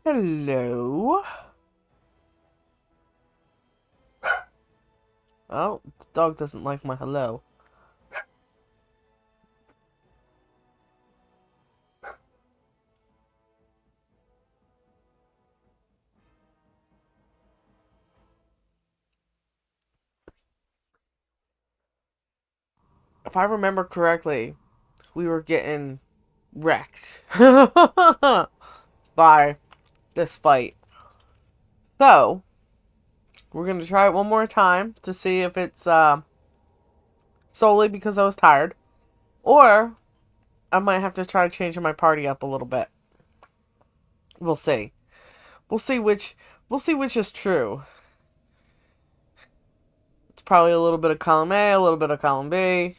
Hello. Oh, the dog doesn't like my hello. If I remember correctly, we were getting wrecked by this fight. So, we're going to try it one more time to see if it's solely because I was tired, or I might have to try changing my party up a little bit. We'll see. We'll see which is true. It's probably a little bit of column A, a little bit of column B.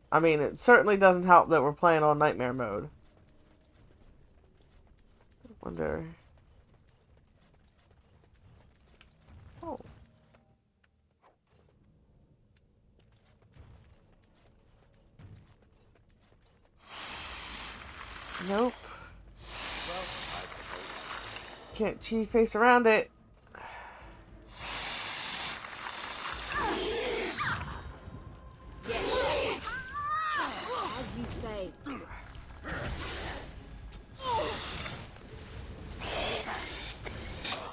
I mean, it certainly doesn't help that we're playing on nightmare mode. Wonder. Oh. Nope. Can't cheat face around it. As you say.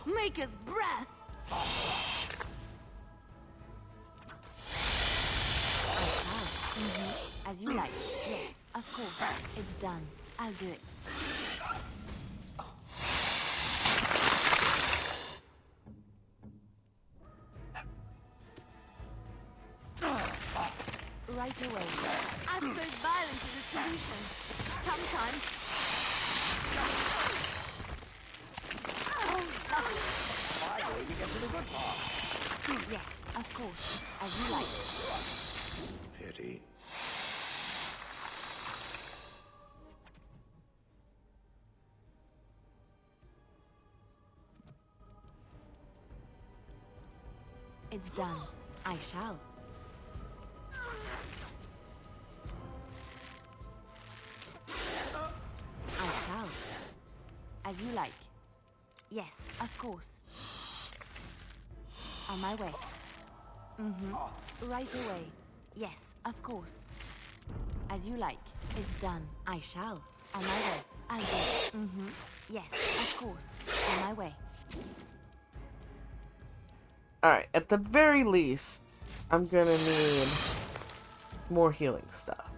Maker's breath. As you like. Yes, of course. It's done. I'll do it. Right away. I suppose violence is a solution. Sometimes. Finally, we get to the good part. Yes, of course. As you like. Pity. It's done. I shall. I shall. As you like. Yes, of course. On my way. Right away. Yes, of course. As you like. It's done. I shall. On my way. I'll do it. Yes, of course. On my way. Alright, at the very least, I'm gonna need more healing stuff.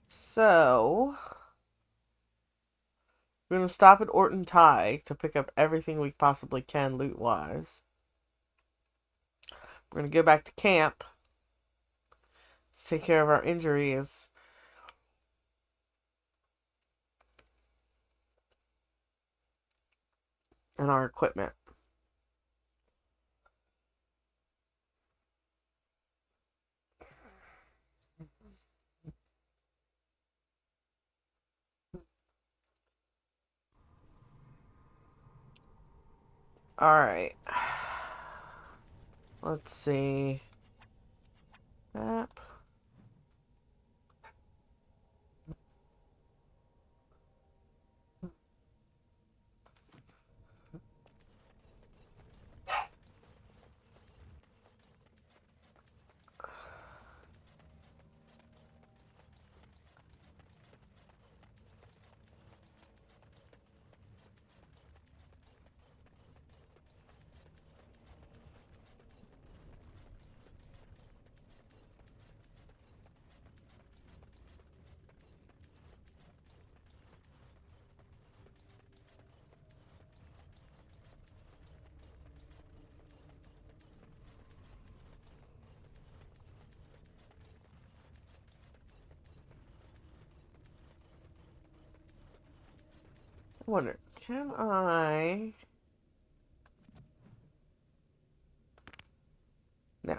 So, we're gonna stop at Orton Tye to pick up everything we possibly can loot-wise. We're gonna go back to camp, take care of our injuries. And our equipment. Alright. Let's see. Map. I wonder, can I... No.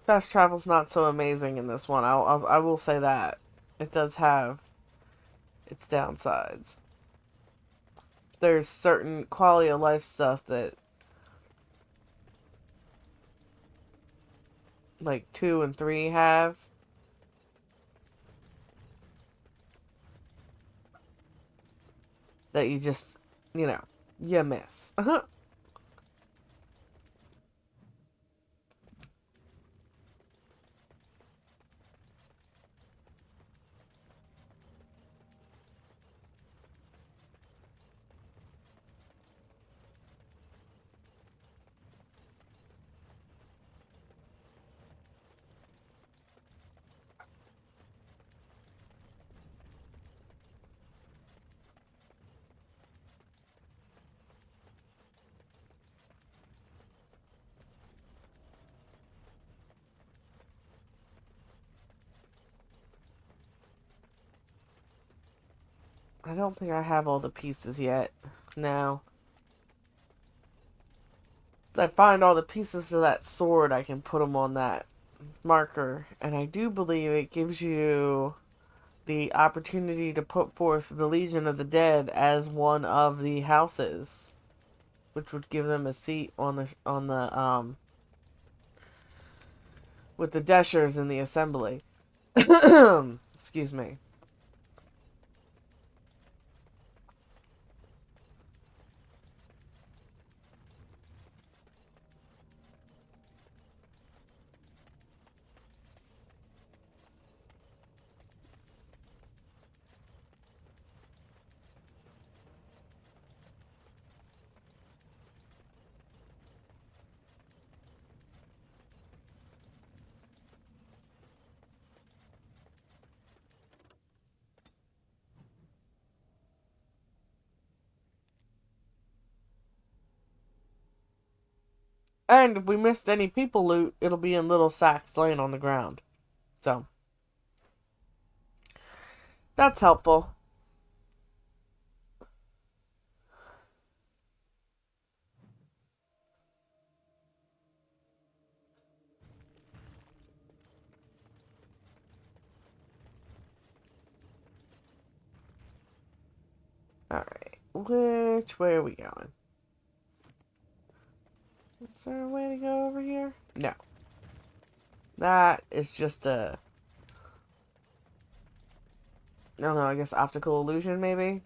Fast travel's not so amazing in this one. I will say that. It does have its downsides. There's certain quality of life stuff that like 2 and 3 have. That you just, you miss. I don't think I have all the pieces yet. No. As I find all the pieces of that sword, I can put them on that marker. And I do believe it gives you the opportunity to put forth the Legion of the Dead as one of the houses, which would give them a seat on the with the Deshers in the assembly. Excuse me. And if we missed any people loot, it'll be in little sacks laying on the ground. So, that's helpful. Alright, which way are we going? Is there a way to go over here? No. That is just a... I don't know, I guess optical illusion, maybe?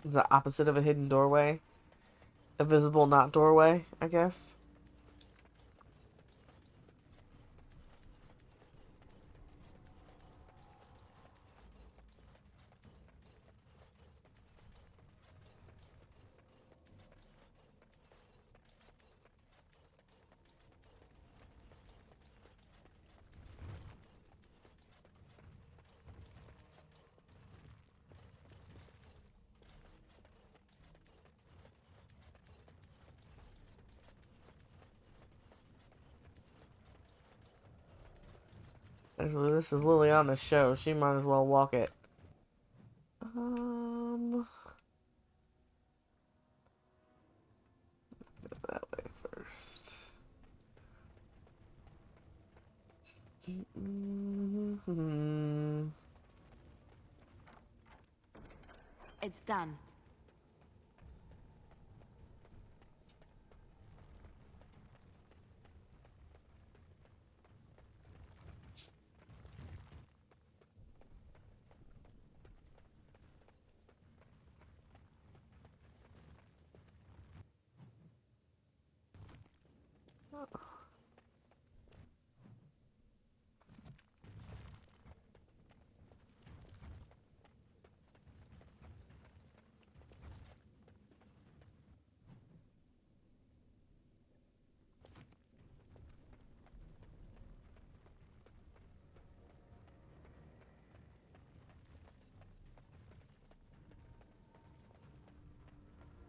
The opposite of a hidden doorway. A visible not doorway, I guess. Actually, this is Liliana's show. She might as well walk it. That way first. It's done.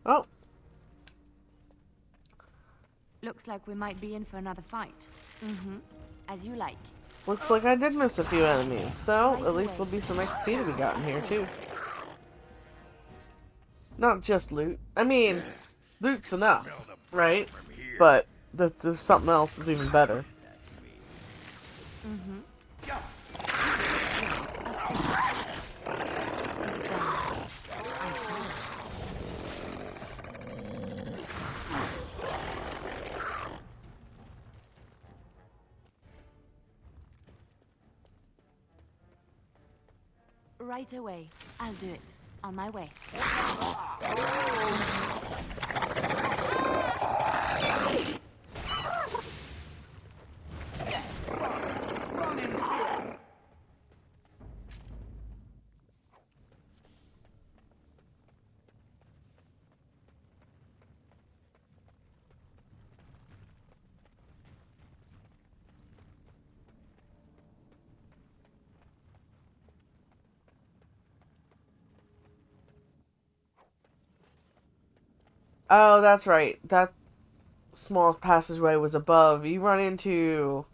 Oh, Looks like we might be in for another fight. As you like. looks like I did miss a few enemies, so at least there'll be some XP to be gotten here, too. Not just loot. I mean, loot's enough, right? But there's something else is even better. Mm-hmm. It's done. I shall. Right away. I'll do it. On my way. Oh, that's right. That small passageway was above. You run into,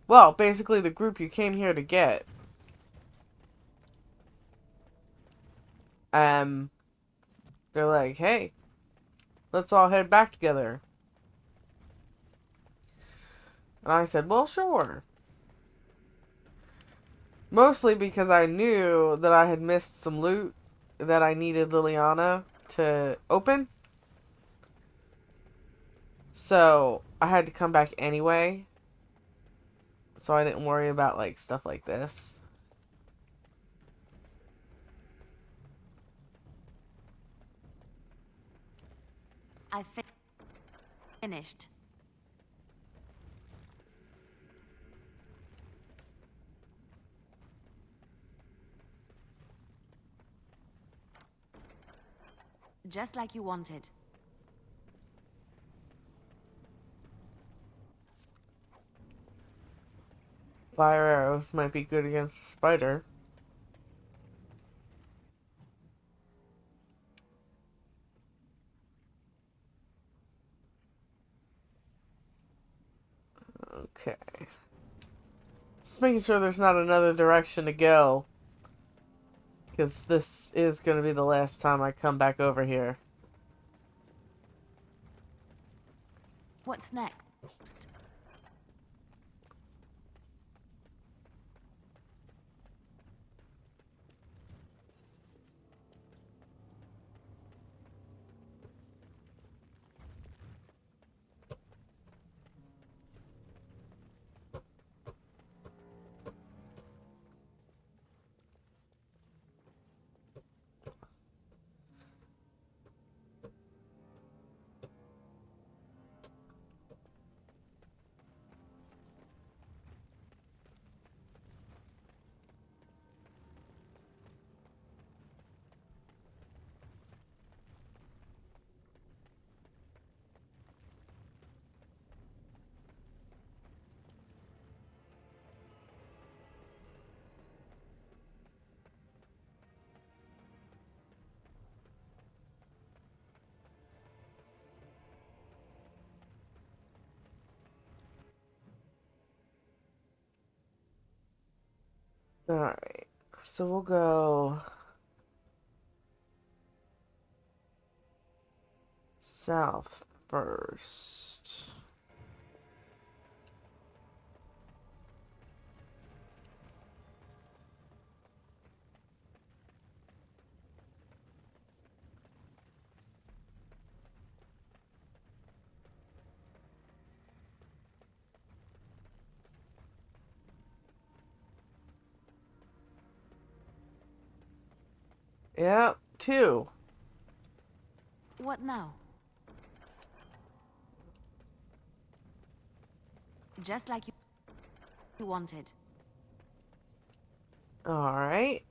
well, basically the group you came here to get. Um, they're like, hey, let's all head back together. And I said, well, sure. Mostly because I knew that I had missed some loot that I needed Liliana to open. So I had to come back anyway. So I didn't worry about like stuff like this. I finished. Just like you wanted. Fire arrows might be good against the spider. Okay. Just making sure there's not another direction to go. Because this is going to be the last time I come back over here. What's next? Alright. So we'll go south first. Yep, two. What now? Just like you wanted. Alright.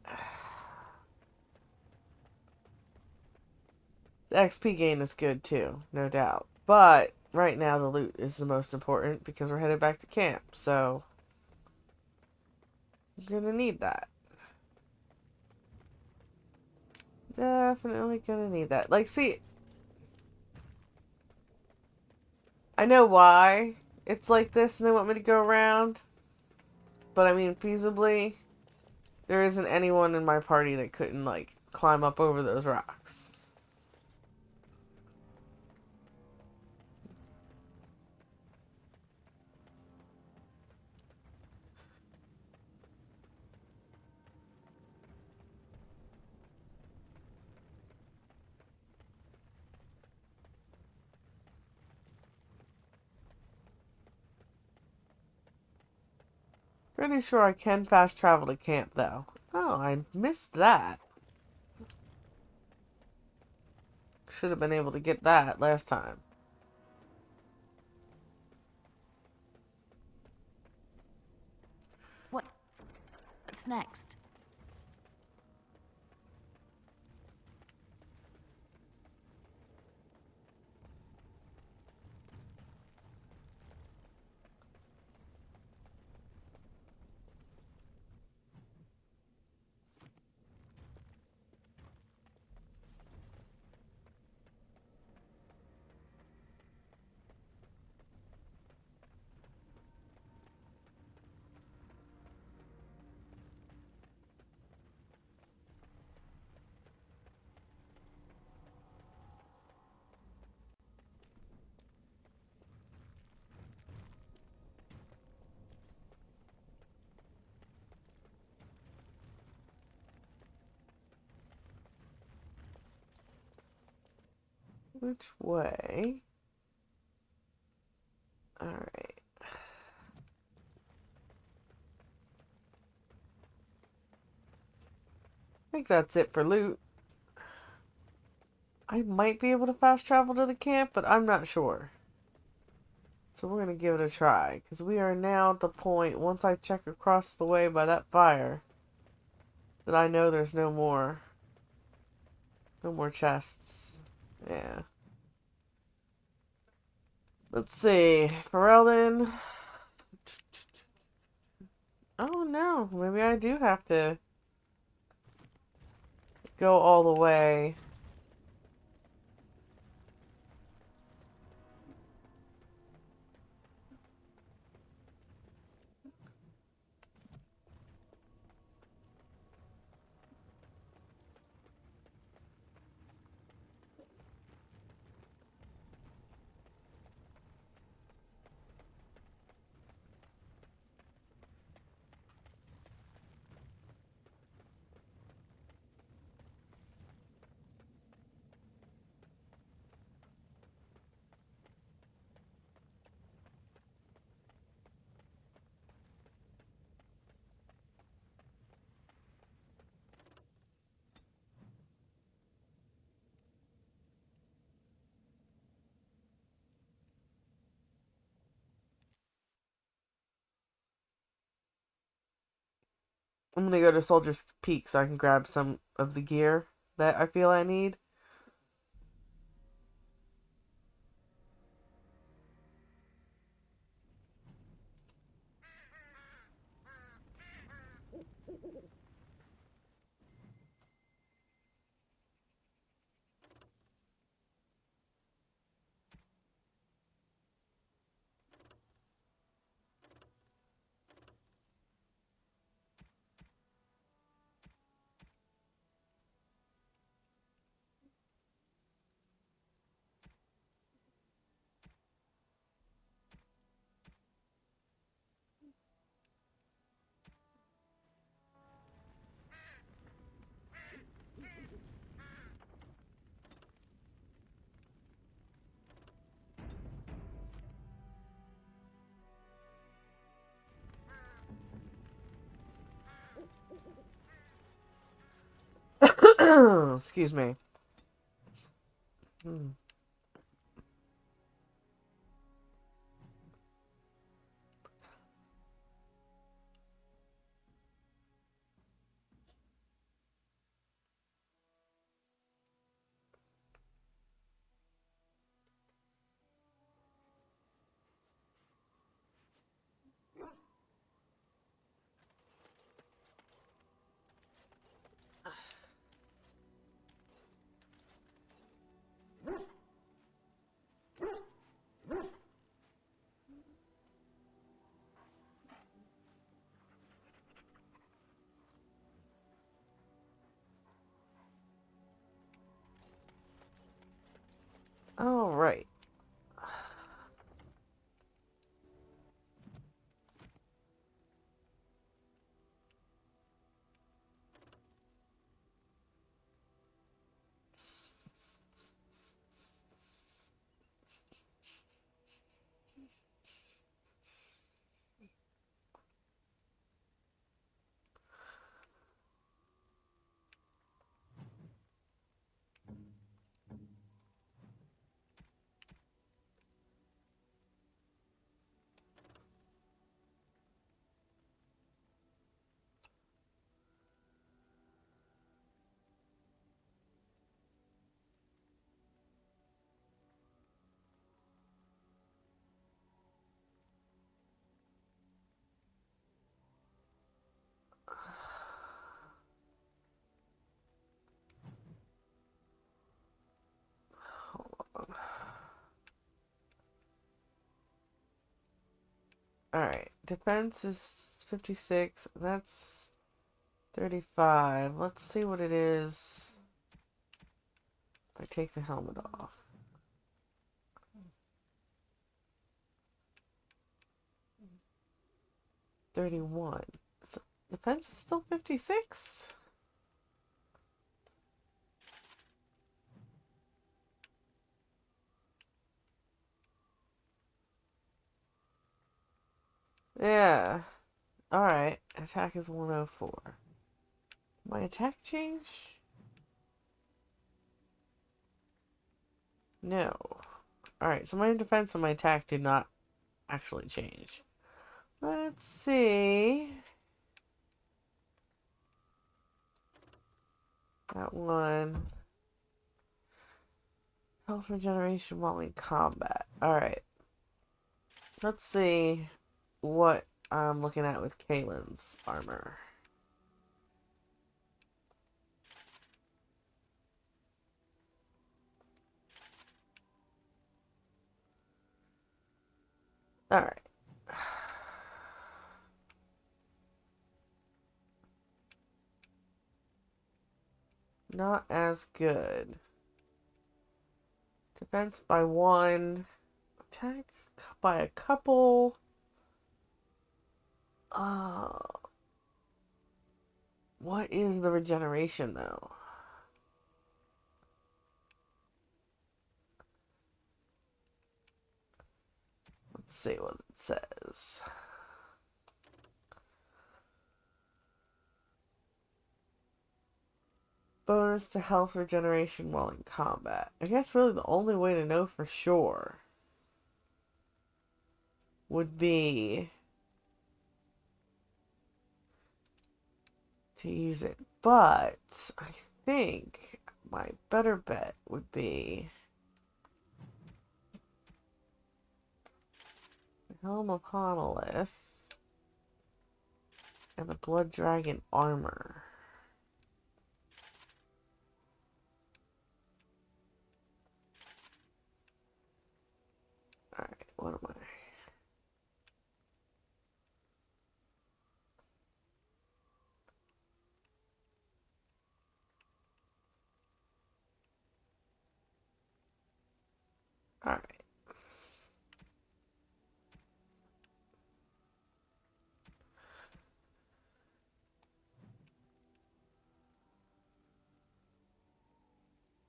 The XP gain is good too, no doubt. But right now the loot is the most important because we're headed back to camp, so I'm gonna need that. Definitely gonna need that. Like, see, I know why it's like this and they want me to go around. But I mean, feasibly, there isn't anyone in my party that couldn't, like, climb up over those rocks. Pretty sure I can fast travel to camp, though. Oh, I missed that. Should have been able to get that last time. What's next? Which way? Alright. I think that's it for loot. I might be able to fast travel to the camp, but I'm not sure. So we're going to give it a try. Because we are now at the point, once I check across the way by that fire, that I know there's no more. No more chests. Yeah. Let's see. Ferelden. Oh no. Maybe I do have to go all the way. I'm gonna go to Soldier's Peak so I can grab some of the gear that I feel I need. Excuse me. Hmm. Alright. Defense is 56. That's 35. Let's see what it is if I take the helmet off. $31. Defense is still 56? Yeah. Alright. Attack is 104. My attack change? No. Alright, so my defense and my attack did not actually change. Let's see. That one. Health regeneration while in combat. Alright. Let's see what I'm looking at with Kaylin's armor. Alright. Not as good. Defense by 1. Attack by a couple. What is the regeneration though? Let's see what it says. Bonus to health regeneration while in combat. I guess really the only way to know for sure would be to use it. But I think my better bet would be the Helm of Monolith and the Blood Dragon armor. Alright, what am I? Alright.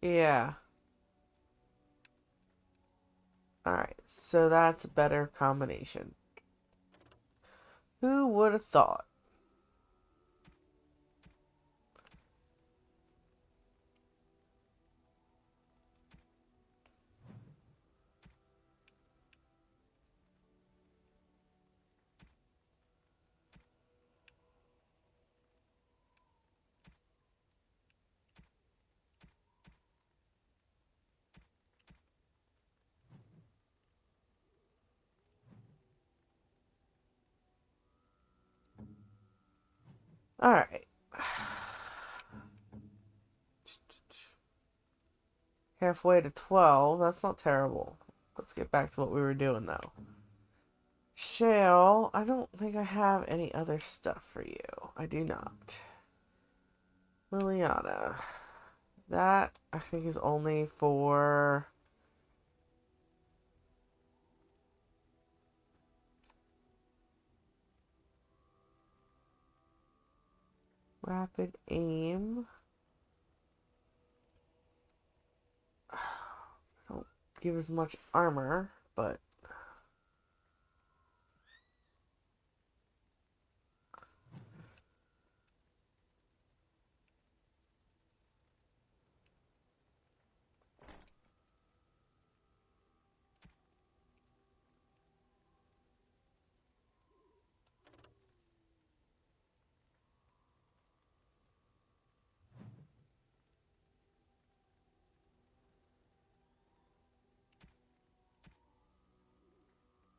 Yeah. Alright, so that's a better combination. Who would have thought? Alright. Halfway to 12. That's not terrible. Let's get back to what we were doing, though. Shale, I don't think I have any other stuff for you. I do not. Liliana. That, I think, is only for... rapid aim. Don't give as much armor, but...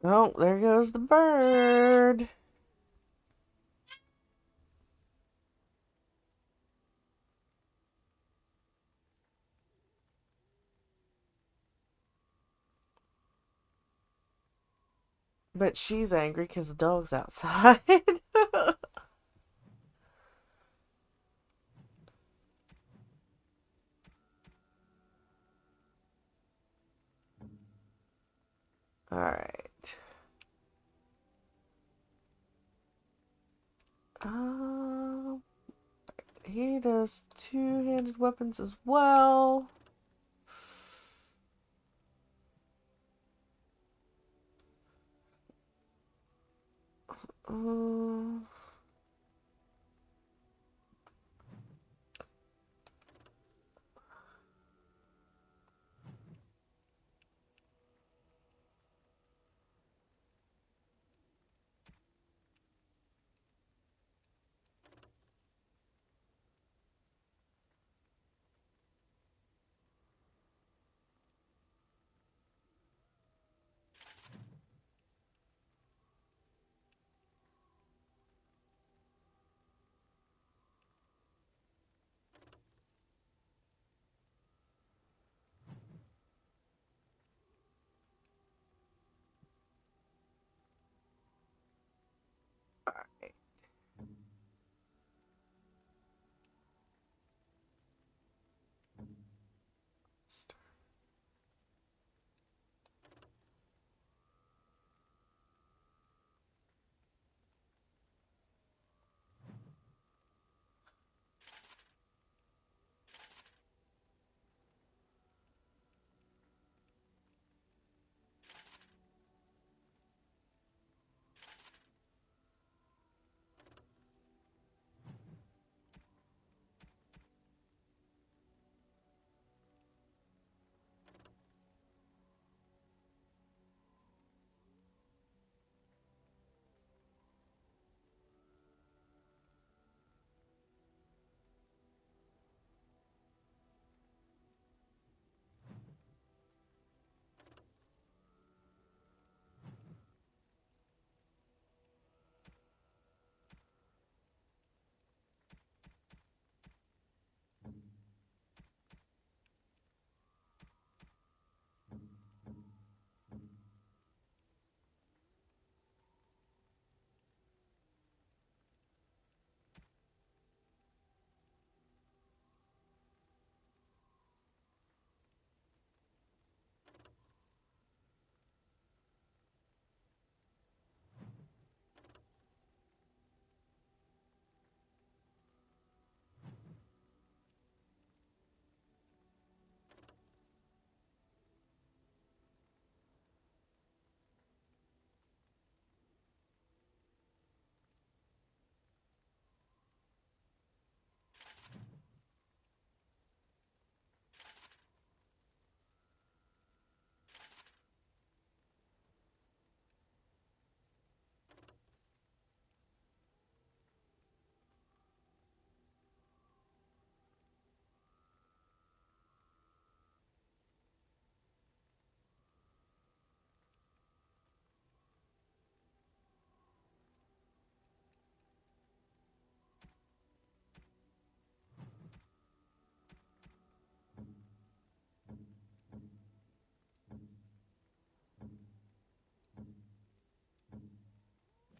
Oh, there goes the bird. But she's angry because the dog's outside. Alright. He does two-handed weapons as well. Um,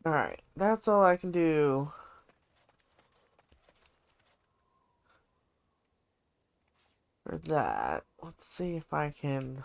Alright, that's all I can do for that. Let's see if I can...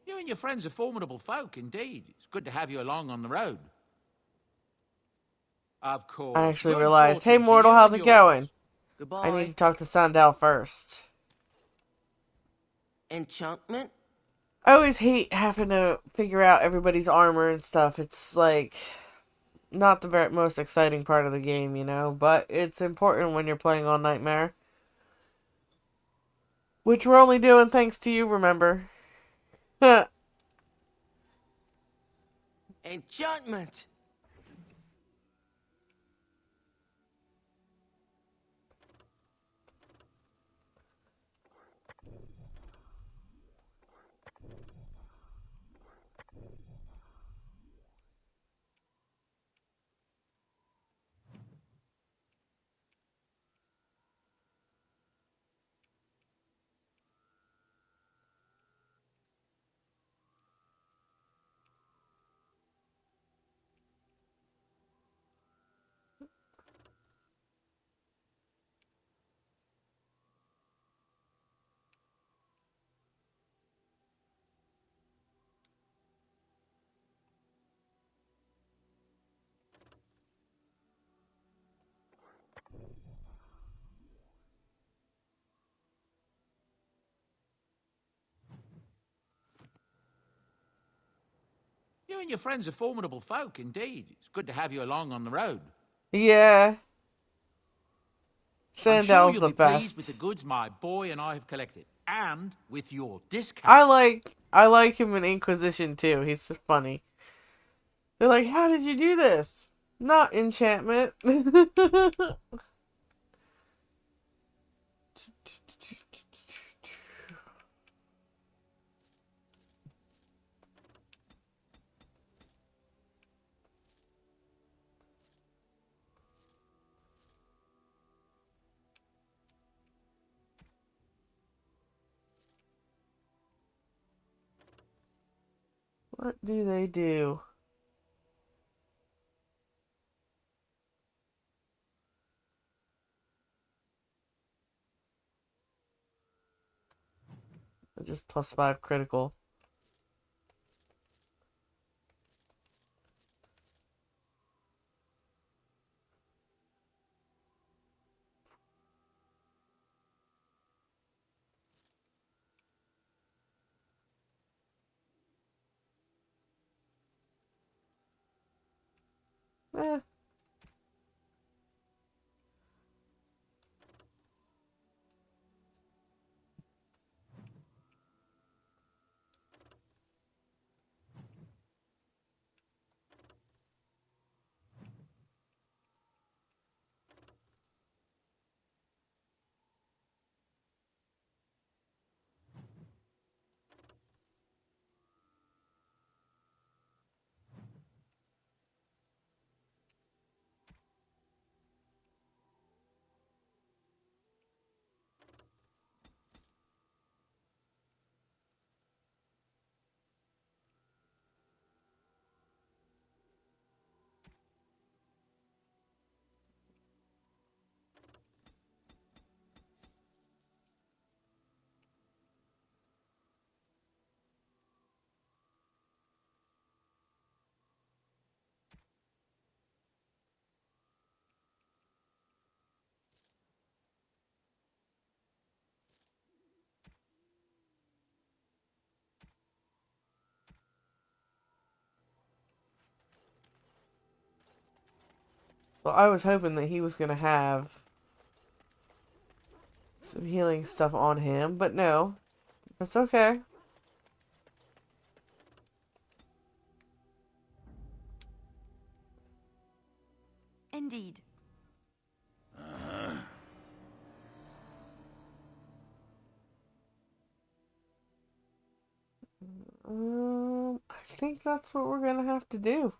You and your friends are formidable folk, indeed. It's good to have you along on the road. Of I course. actually Good realized, hey fortune to mortal, you how's and it yours. going? I need to Goodbye. talk to Sandal first. Enchantment? I always hate having to figure out everybody's armor and stuff. It's like not the most exciting part of the game, you know, but it's important when you're playing on Nightmare. Which we're only doing thanks to you, remember? Enchantment! You and your friends are formidable folk, indeed. It's good to have you along on the road. Yeah. I'm sure Sandel's you'll the be pleased with best. the goods my boy and I have collected, and with your discount. I like him in Inquisition too. He's so funny. They're like, how did you do this? Not enchantment. What do they do? Just +5 critical. Eh. Well, I was hoping that he was gonna have some healing stuff on him, but no. That's okay. Indeed. I think that's what we're gonna have to do.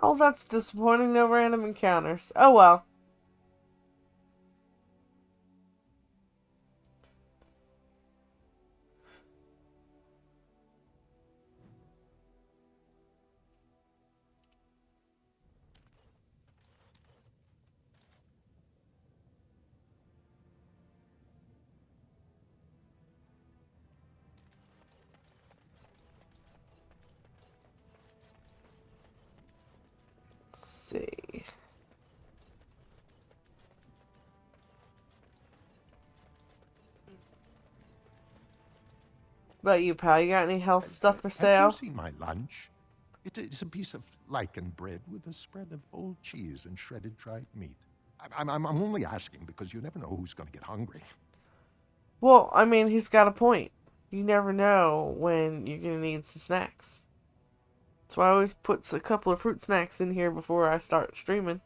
Oh, that's disappointing. No random encounters. Oh well. see. But you, pal, you got any health stuff for Have you sale? seen my lunch? It is a piece of lichen bread with a spread of old cheese and shredded dried meat. I'm only asking because you never know who's going to get hungry. Well, I mean, he's got a point. You never know when you're going to need some snacks. That's why I always put a couple of fruit snacks in here before I start streaming.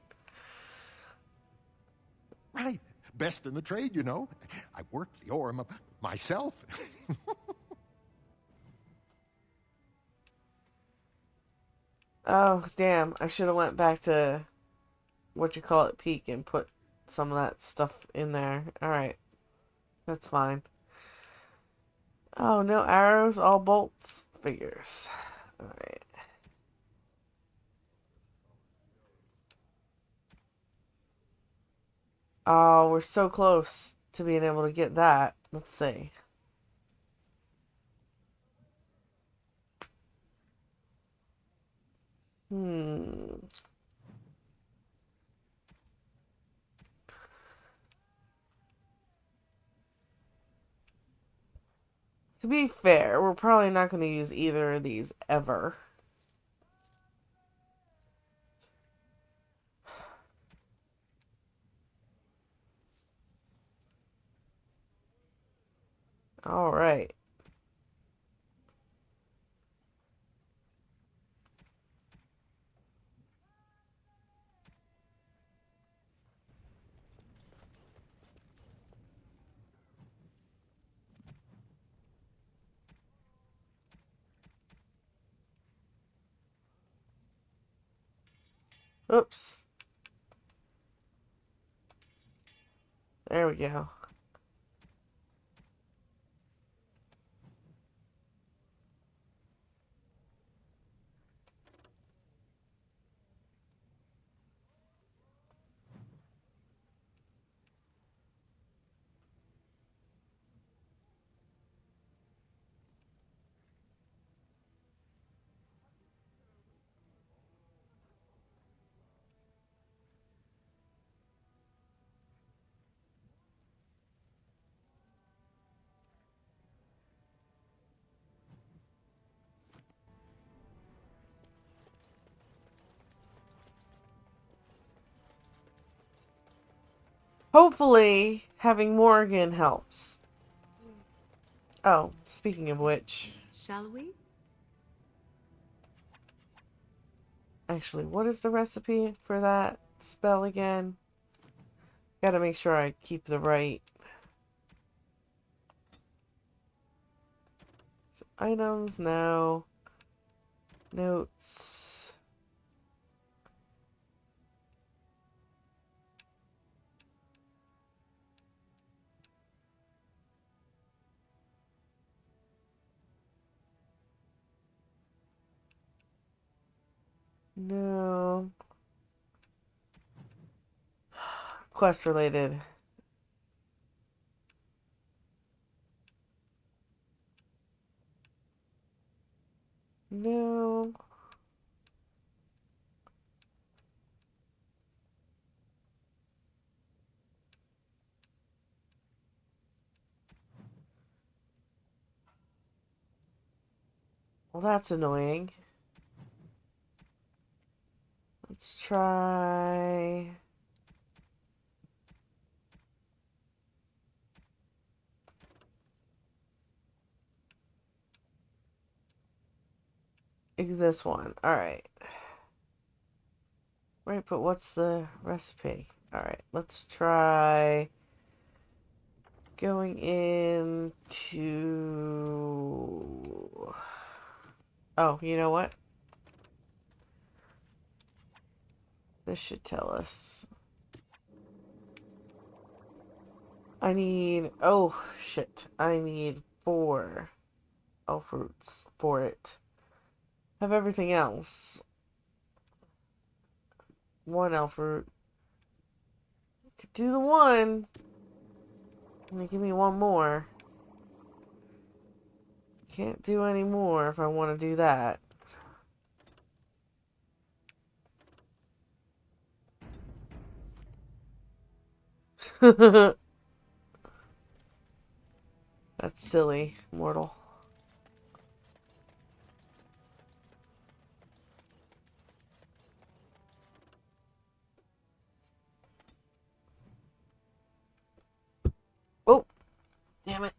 Right. Best in the trade, you know. I work the ore myself. Oh, damn. I should have went back to peak and put some of that stuff in there. Alright. That's fine. Oh, no arrows, all bolts. Figures. Alright. Oh, we're so close to being able to get that. Let's see. Hmm. To be fair, we're probably not going to use either of these ever. Alright. Oops. There we go. Hopefully, having Morgan helps. Oh, speaking of which, Shall we? actually, what is the recipe for that spell again? Gotta make sure I keep the right items. No. Notes. No. Quest related. No. Well, that's annoying. Let's try... this one. Alright. Right, but what's the recipe? Alright, let's try going into... Oh, you know what? This should tell us. I need... Oh, shit. I need 4 elf fruits for it. Have everything else. 1 elf fruit. Could do the 1. And they give me 1 more. Can't do any more if I want to do that. That's silly, mortal. Oh, damn it.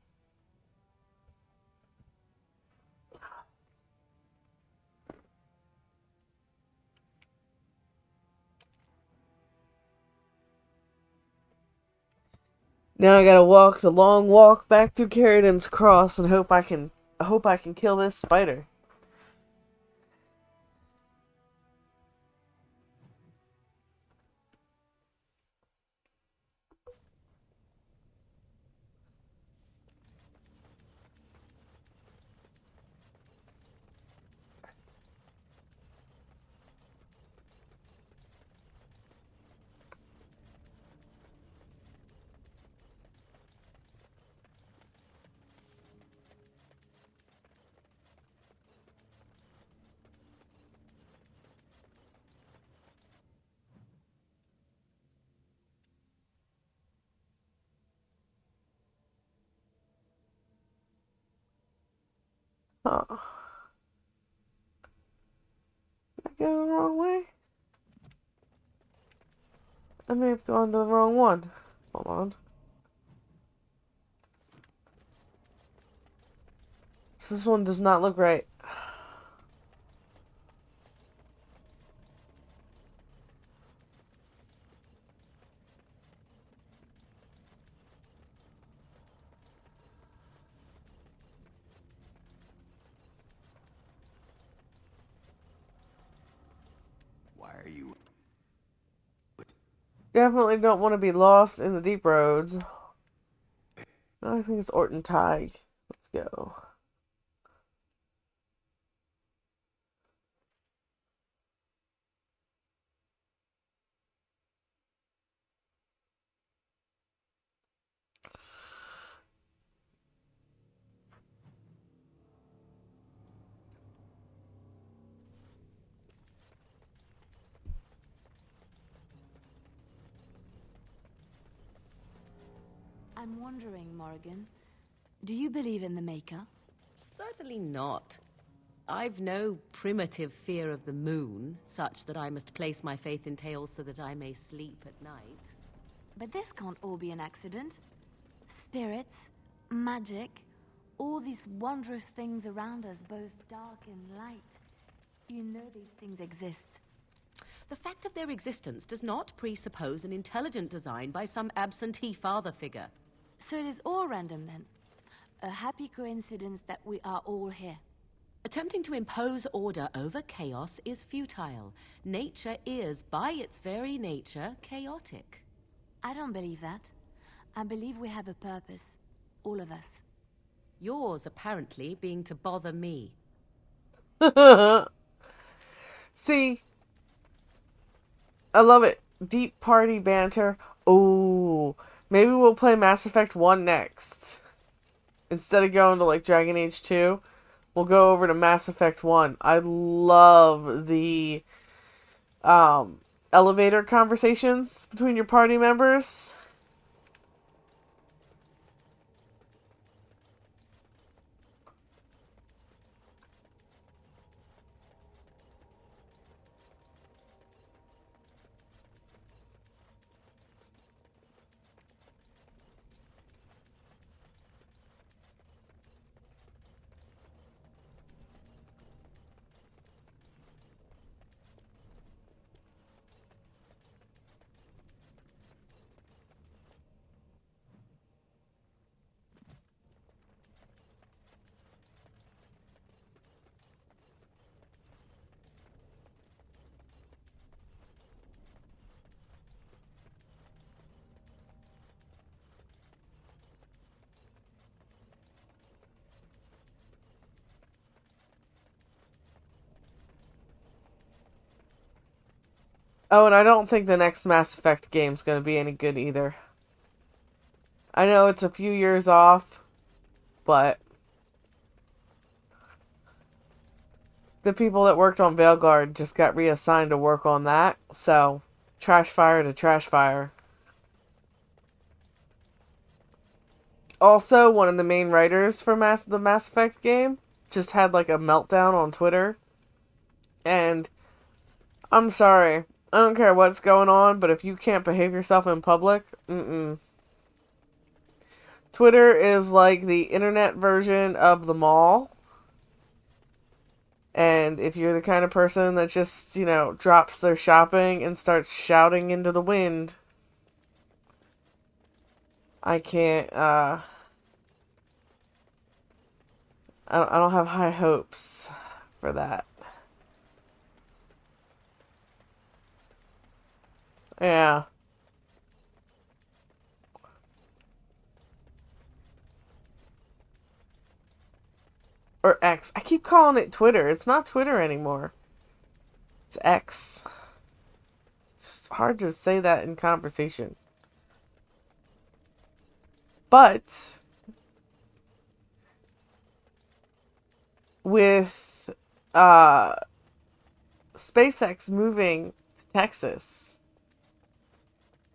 Now I gotta walk the long walk back to Carradin's Cross and hope I can kill this spider. Oh, did I go the wrong way? I may have gone to the wrong one. Hold on. This one does not look right. Why are you... Definitely don't want to be lost in the deep roads. I think it's Orton Tige. Let's go. I'm wondering, Morrigan, do you believe in the Maker? Certainly not. I've no primitive fear of the moon, such that I must place my faith in tales so that I may sleep at night. But this can't all be an accident. Spirits, magic, all these wondrous things around us, both dark and light. You know these things exist. The fact of their existence does not presuppose an intelligent design by some absentee father figure. So it is all random then. A happy coincidence that we are all here. Attempting to impose order over chaos is futile. Nature is, by its very nature, chaotic. I don't believe that. I believe we have a purpose. All of us. Yours, apparently, being to bother me. See, I love it. Deep party banter. Oh, maybe we'll play Mass Effect 1 next. Instead of going to like Dragon Age 2, we'll go over to Mass Effect 1. I love the elevator conversations between your party members. Oh, and I don't think the next Mass Effect game's going to be any good either. I know it's a few years off, but the people that worked on Veilguard just got reassigned to work on that, so trash fire to trash fire. Also, one of the main writers for the Mass Effect game just had like a meltdown on Twitter. And I'm sorry, I don't care what's going on, but if you can't behave yourself in public, Twitter is like the internet version of the mall. And if you're the kind of person that just, drops their shopping and starts shouting into the wind, I can't, I don't have high hopes for that. Yeah. Or X. I keep calling it Twitter. It's not Twitter anymore. It's X. It's hard to say that in conversation. But with SpaceX moving to Texas,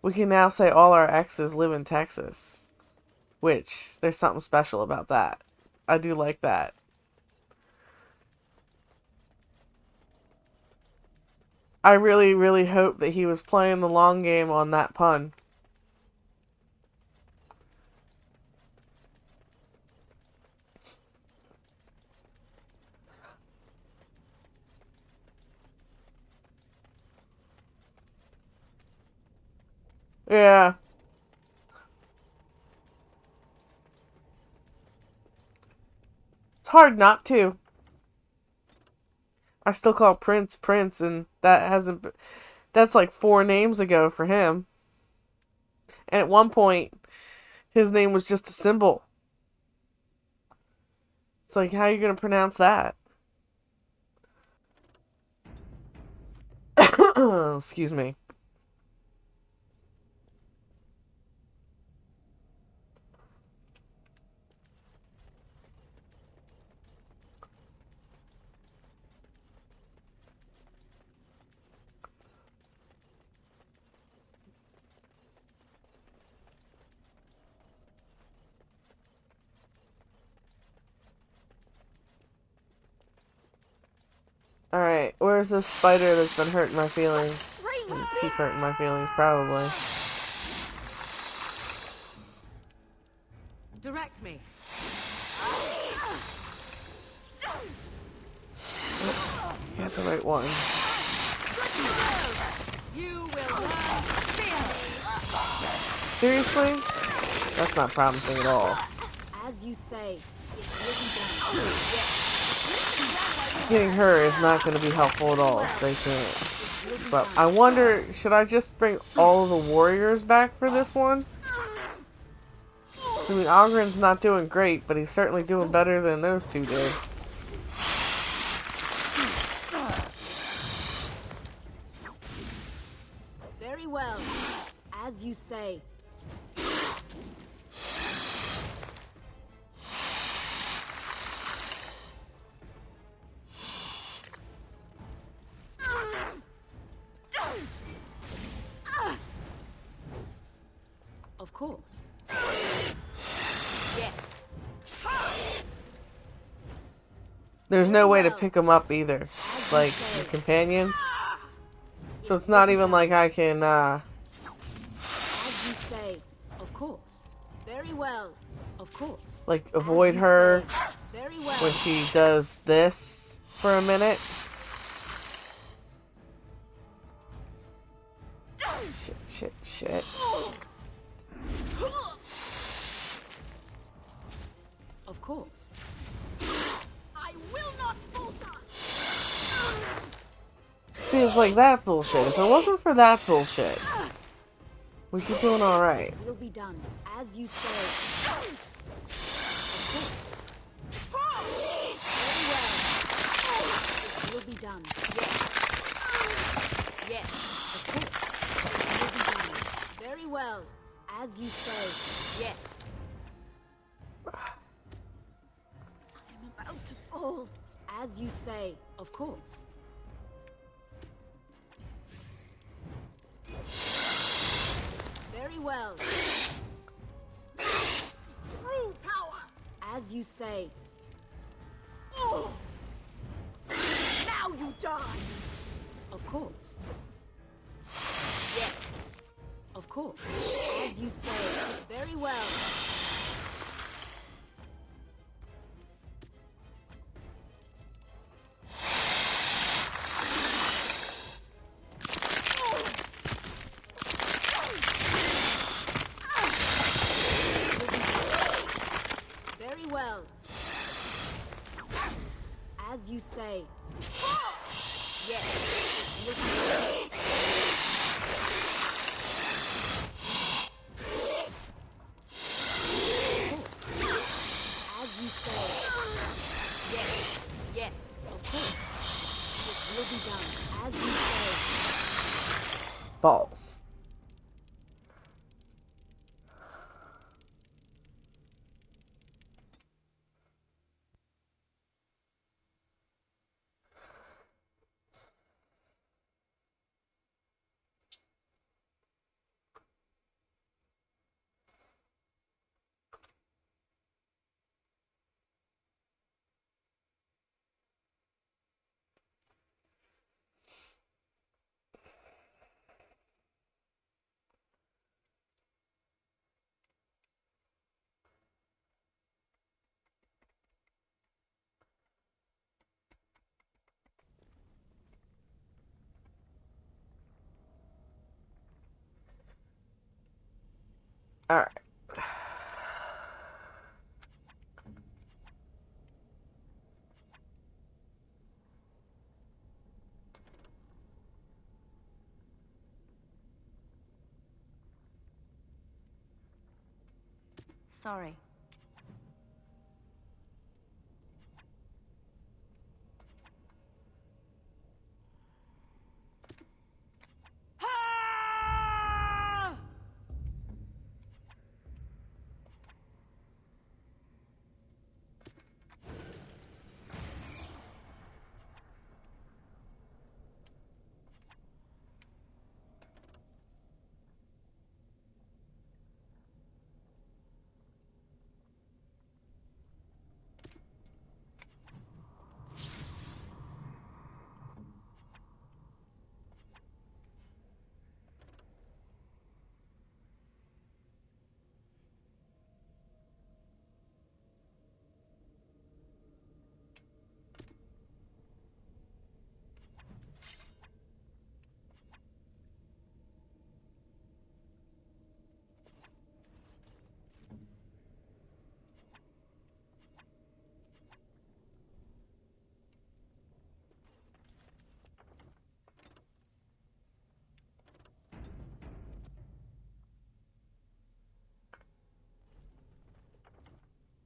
we can now say all our exes live in Texas. Which, there's something special about that. I do like that. I really, really hope that he was playing the long game on that pun. Yeah. It's hard not to. I still call Prince Prince, and that's like 4 names ago for him. And at one point, his name was just a symbol. It's like, how are you going to pronounce that? Excuse me. Alright, where's this spider that's been hurting my feelings? Keep hurting my feelings, probably. Direct me. Not the right one. You will learn fear. Seriously? That's not promising at all. As you say, it will be done. Getting her is not going to be helpful at all if they can't. But I wonder, should I just bring all the warriors back for this one? I mean, Ogren's not doing great, but he's certainly doing better than those 2 did. Very well. As you say. Of course. Yes. There's no way to pick them up either. Like, the companions. So it's not even like I can, As you say. Of course. Very well. Of course. like, avoid her Very well. when she does this for a minute. Shit. Of course. I will not falter. See, it's like that bullshit. If it wasn't for that bullshit, we'd be doing alright. Will be done. As you say. Of course. Very well. It will be done. Yes. Yes. Of course. It will be done. Very well. As you say. Yes. I am about to fall. As you say. Of course. Very well. As you say. Now you die! Of course. Yes. Of course. As you say. Very well. Very well. As you say. Yes. Look good. As you say. Yes. Yes. Of course. It will be done. As you say. Balls. Alright. Sorry.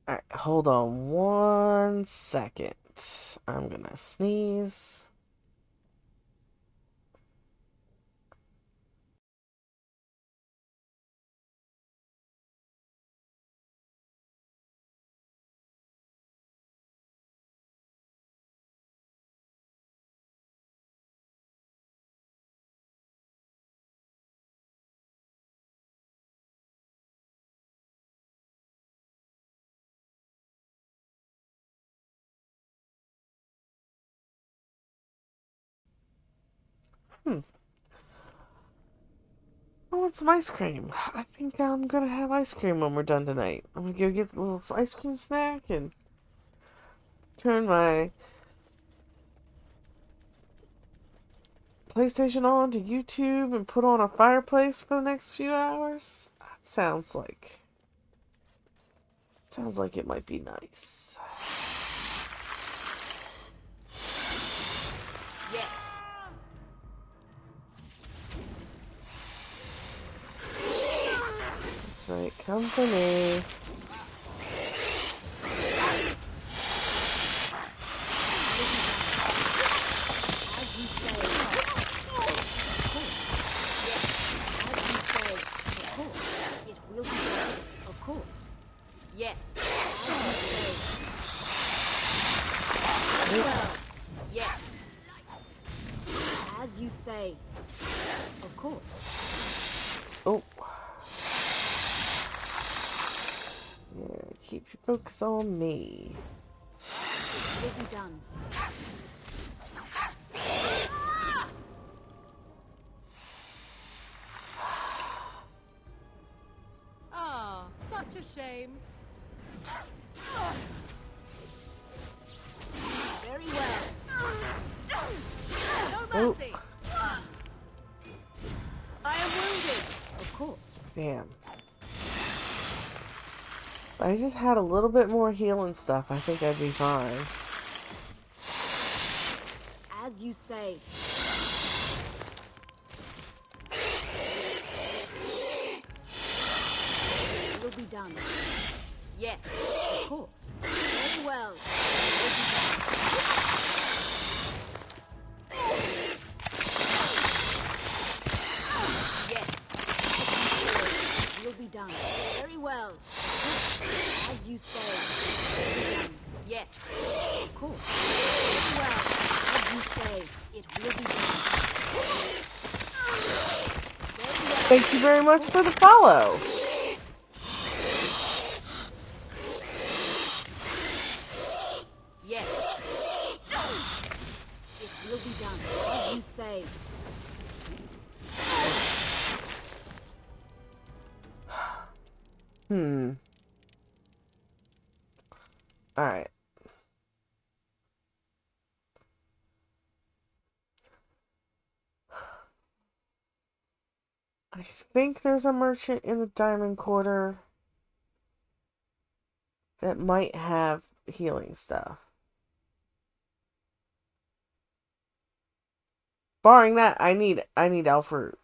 Alright, hold on 1 second. I'm gonna sneeze. I want some ice cream. I think I'm gonna have ice cream when we're done tonight. I'm gonna go get a little ice cream snack and turn my PlayStation on to YouTube and put on a fireplace for the next few hours. That sounds like it might be nice. Yes. That's right, company. As you say. Of course. Yes. As you say. Of course. It will be done. Of course. Yes. As you say. Well. Yes. As you say. Of course. Oh. Yeah, Keep your focus on me. Will be done. Ah, such a shame. Very well. No Oh. mercy. I am wounded. Of course. Damn. If I just had a little bit more healing stuff, I think I'd be fine. As you say. It will be done. Yes, of course. Very well. It will be done. Yes, as you say. It will be done. Very well. As you say. It will be done. Yes, of course. Very well. As you say. It will be done. Very well. Thank you very much for the follow. Yes. It will be done, as you say. Alright. I think there's a merchant in the Diamond Quarter that might have healing stuff. Barring that, I need Alfred,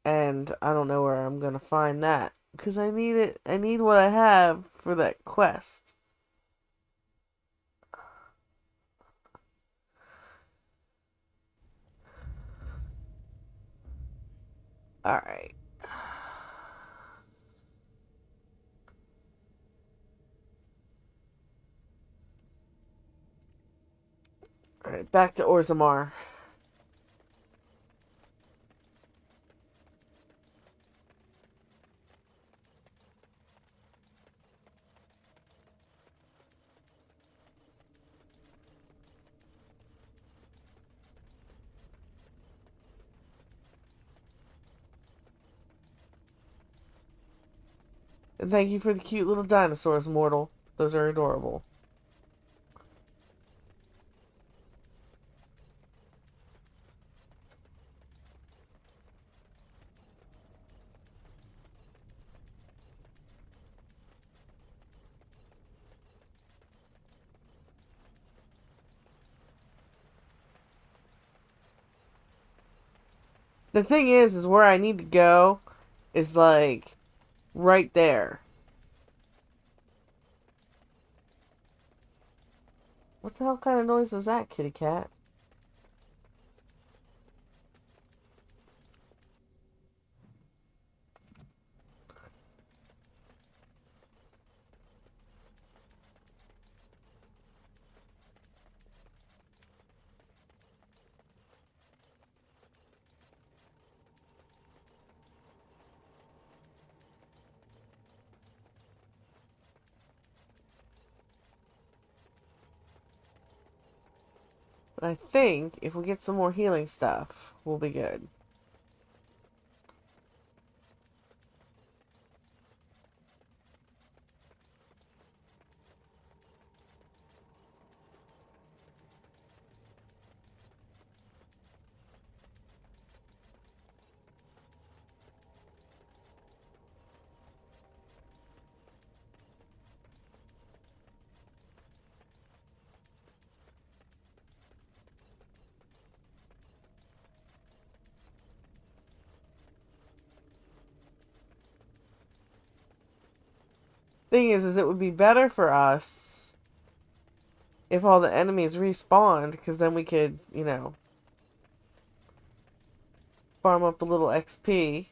and I don't know where I'm gonna find that because I need it. I need what I have for that quest. All right. All right, back to Orzammar. And thank you for the cute little dinosaurs, mortal. Those are adorable. The thing is where I need to go is like right there. What the hell kind of noise is that, kitty cat? But I think if we get some more healing stuff, we'll be good. Thing is it would be better for us if all the enemies respawned, because then we could, you know, farm up a little XP.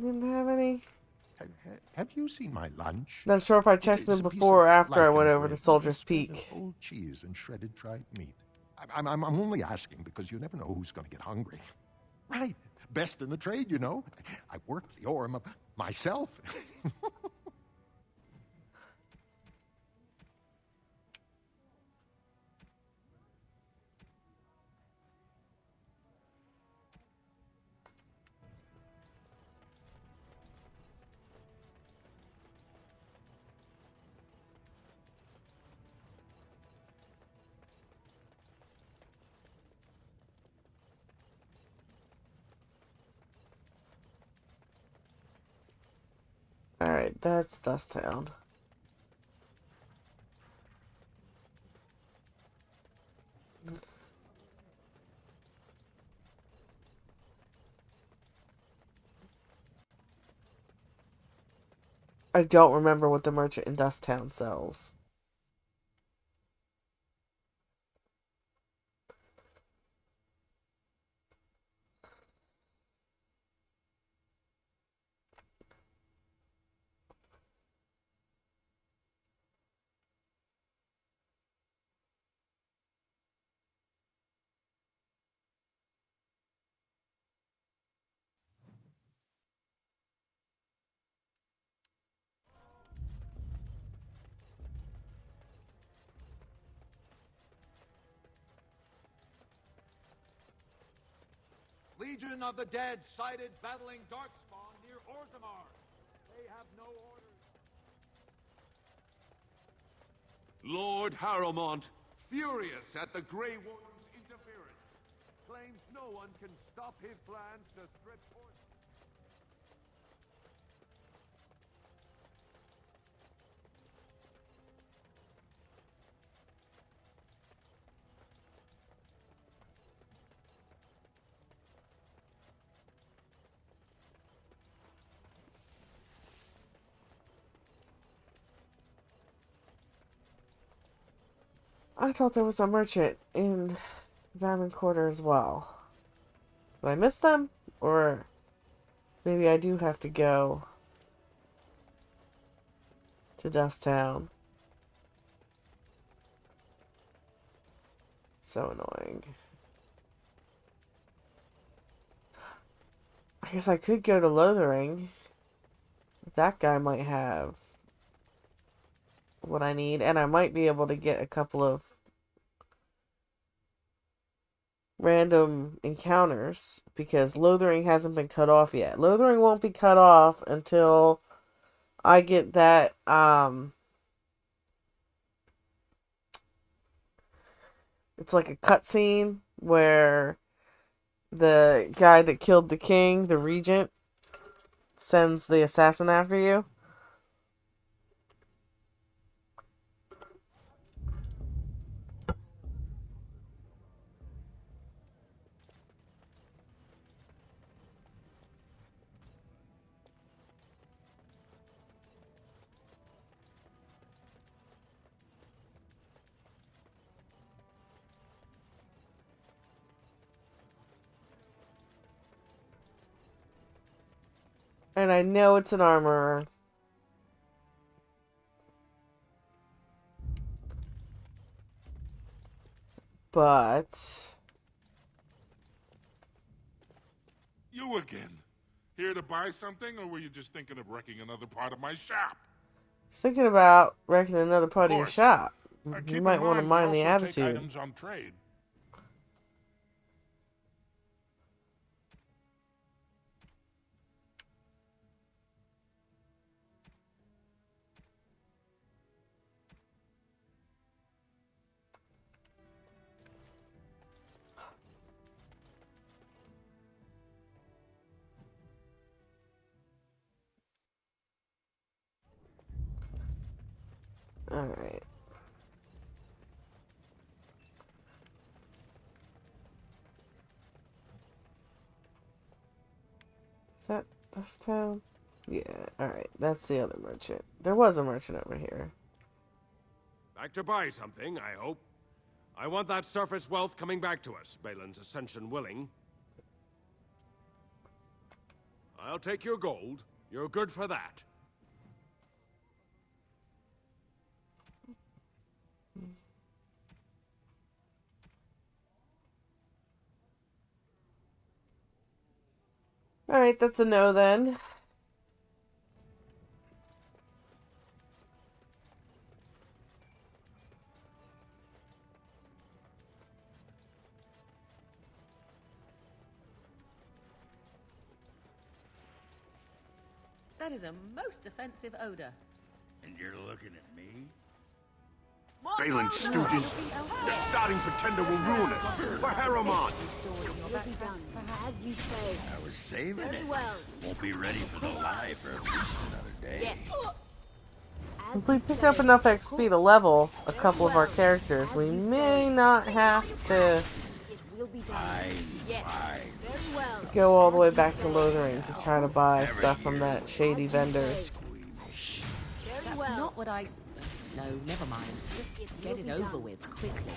Didn't have any. Have you seen my lunch? Not sure if I checked It's them a piece before or of after I lichen went over to bread with a Soldier's spread Peak. of old cheese and shredded dried meat. I'm only asking because you never know who's going to get hungry. Right. Best in the trade, you know. I work the ore myself. Alright, that's Dust Town. I don't remember what the merchant in Dust Town sells. Legion of the Dead sighted battling Darkspawn near Orzammar. They have no orders. Lord Harrowmont, furious at the Grey Warden's interference, claims no one can stop his plans to strip Orzammar. I thought there was a merchant in Diamond Quarter as well. Did I miss them? Or maybe I do have to go to Dust Town. So annoying. I guess I could go to Lothering. That guy might have what I need, and I might be able to get a couple of random encounters because Lothering hasn't been cut off yet. Lothering won't be cut off until I get that it's like a cutscene where the guy that killed the king, the regent, sends the assassin after you. And I know it's an armorer. But You again. Here to buy something, or were you just thinking of wrecking another part of my shop? just thinking about wrecking another part of your course. shop. Keep You in might want to we mind the also take attitude. items on trade. Alright. Is that this town? Yeah, alright. That's the other merchant. There was a merchant over here. Back to buy something, I hope. I want that surface wealth coming back to us, Balin's ascension willing. I'll take your gold. You're good for that. Alright, that's a no then. That is a most offensive odor. And you're looking at me? Balin stooges! The sodding pretender will ruin us! For Harrowmont! Will be done, as you say. I was saving Very it. well. Won't be ready for the lie for at least another day. Yes. If we pick up enough XP to level a couple of our characters, we may not have to It will be done. Yes. Very well. go all the way back to Lothering to try to buy stuff from that shady vendor. Very That's well. not what I... No, never mind. Just get it over with, quickly.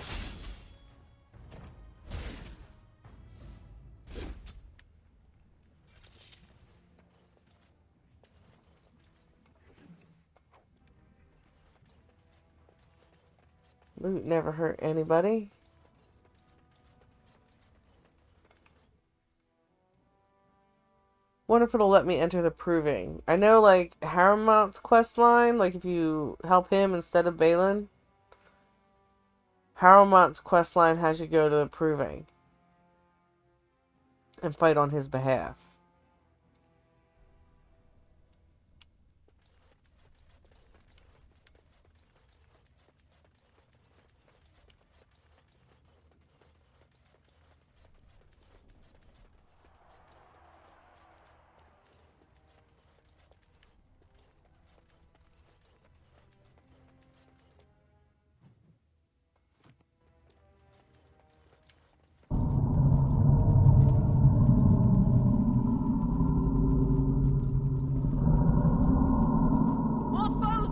Loot never hurt anybody. Wonder if it'll let me enter the proving. I know, like, Harrowmont's quest line, like, if you help him instead of Balin, Harrowmont's quest line has you go to the proving and fight on his behalf.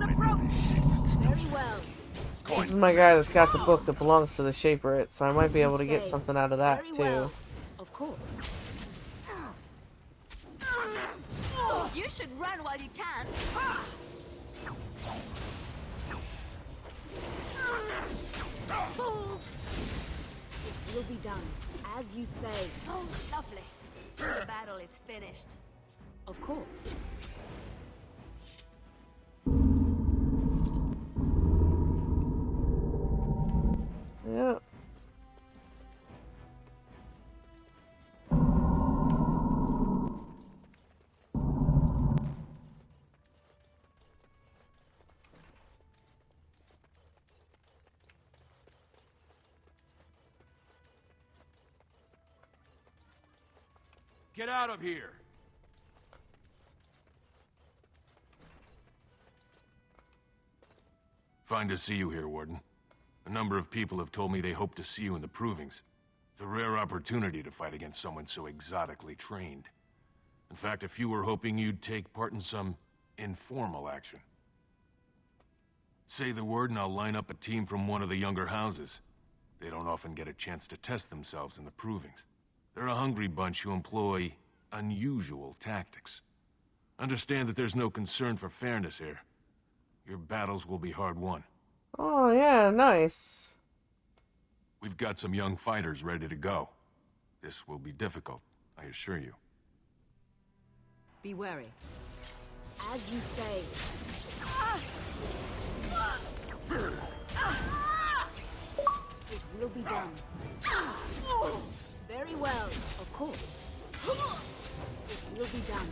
Very well. This is my guy that's got the book that belongs to the Shaperit, so I might be able to get something out of that, Very too. well. Of course. You should run while you can. It will be done, as you say. Oh, lovely. The battle is finished. Of course. Yeah. Get out of here! Fine to see you here, Warden. A number of people have told me they hope to see you in the provings. It's a rare opportunity to fight against someone so exotically trained. In fact, a few were hoping you'd take part in some informal action. Say the word and I'll line up a team from one of the younger houses. They don't often get a chance to test themselves in the provings. They're a hungry bunch who employ unusual tactics. Understand that there's no concern for fairness here. Your battles will be hard won. Oh, yeah, nice. We've got some young fighters ready to go. This will be difficult, I assure you. Be wary. As you say. It will be done. Very well, of course. It will be done.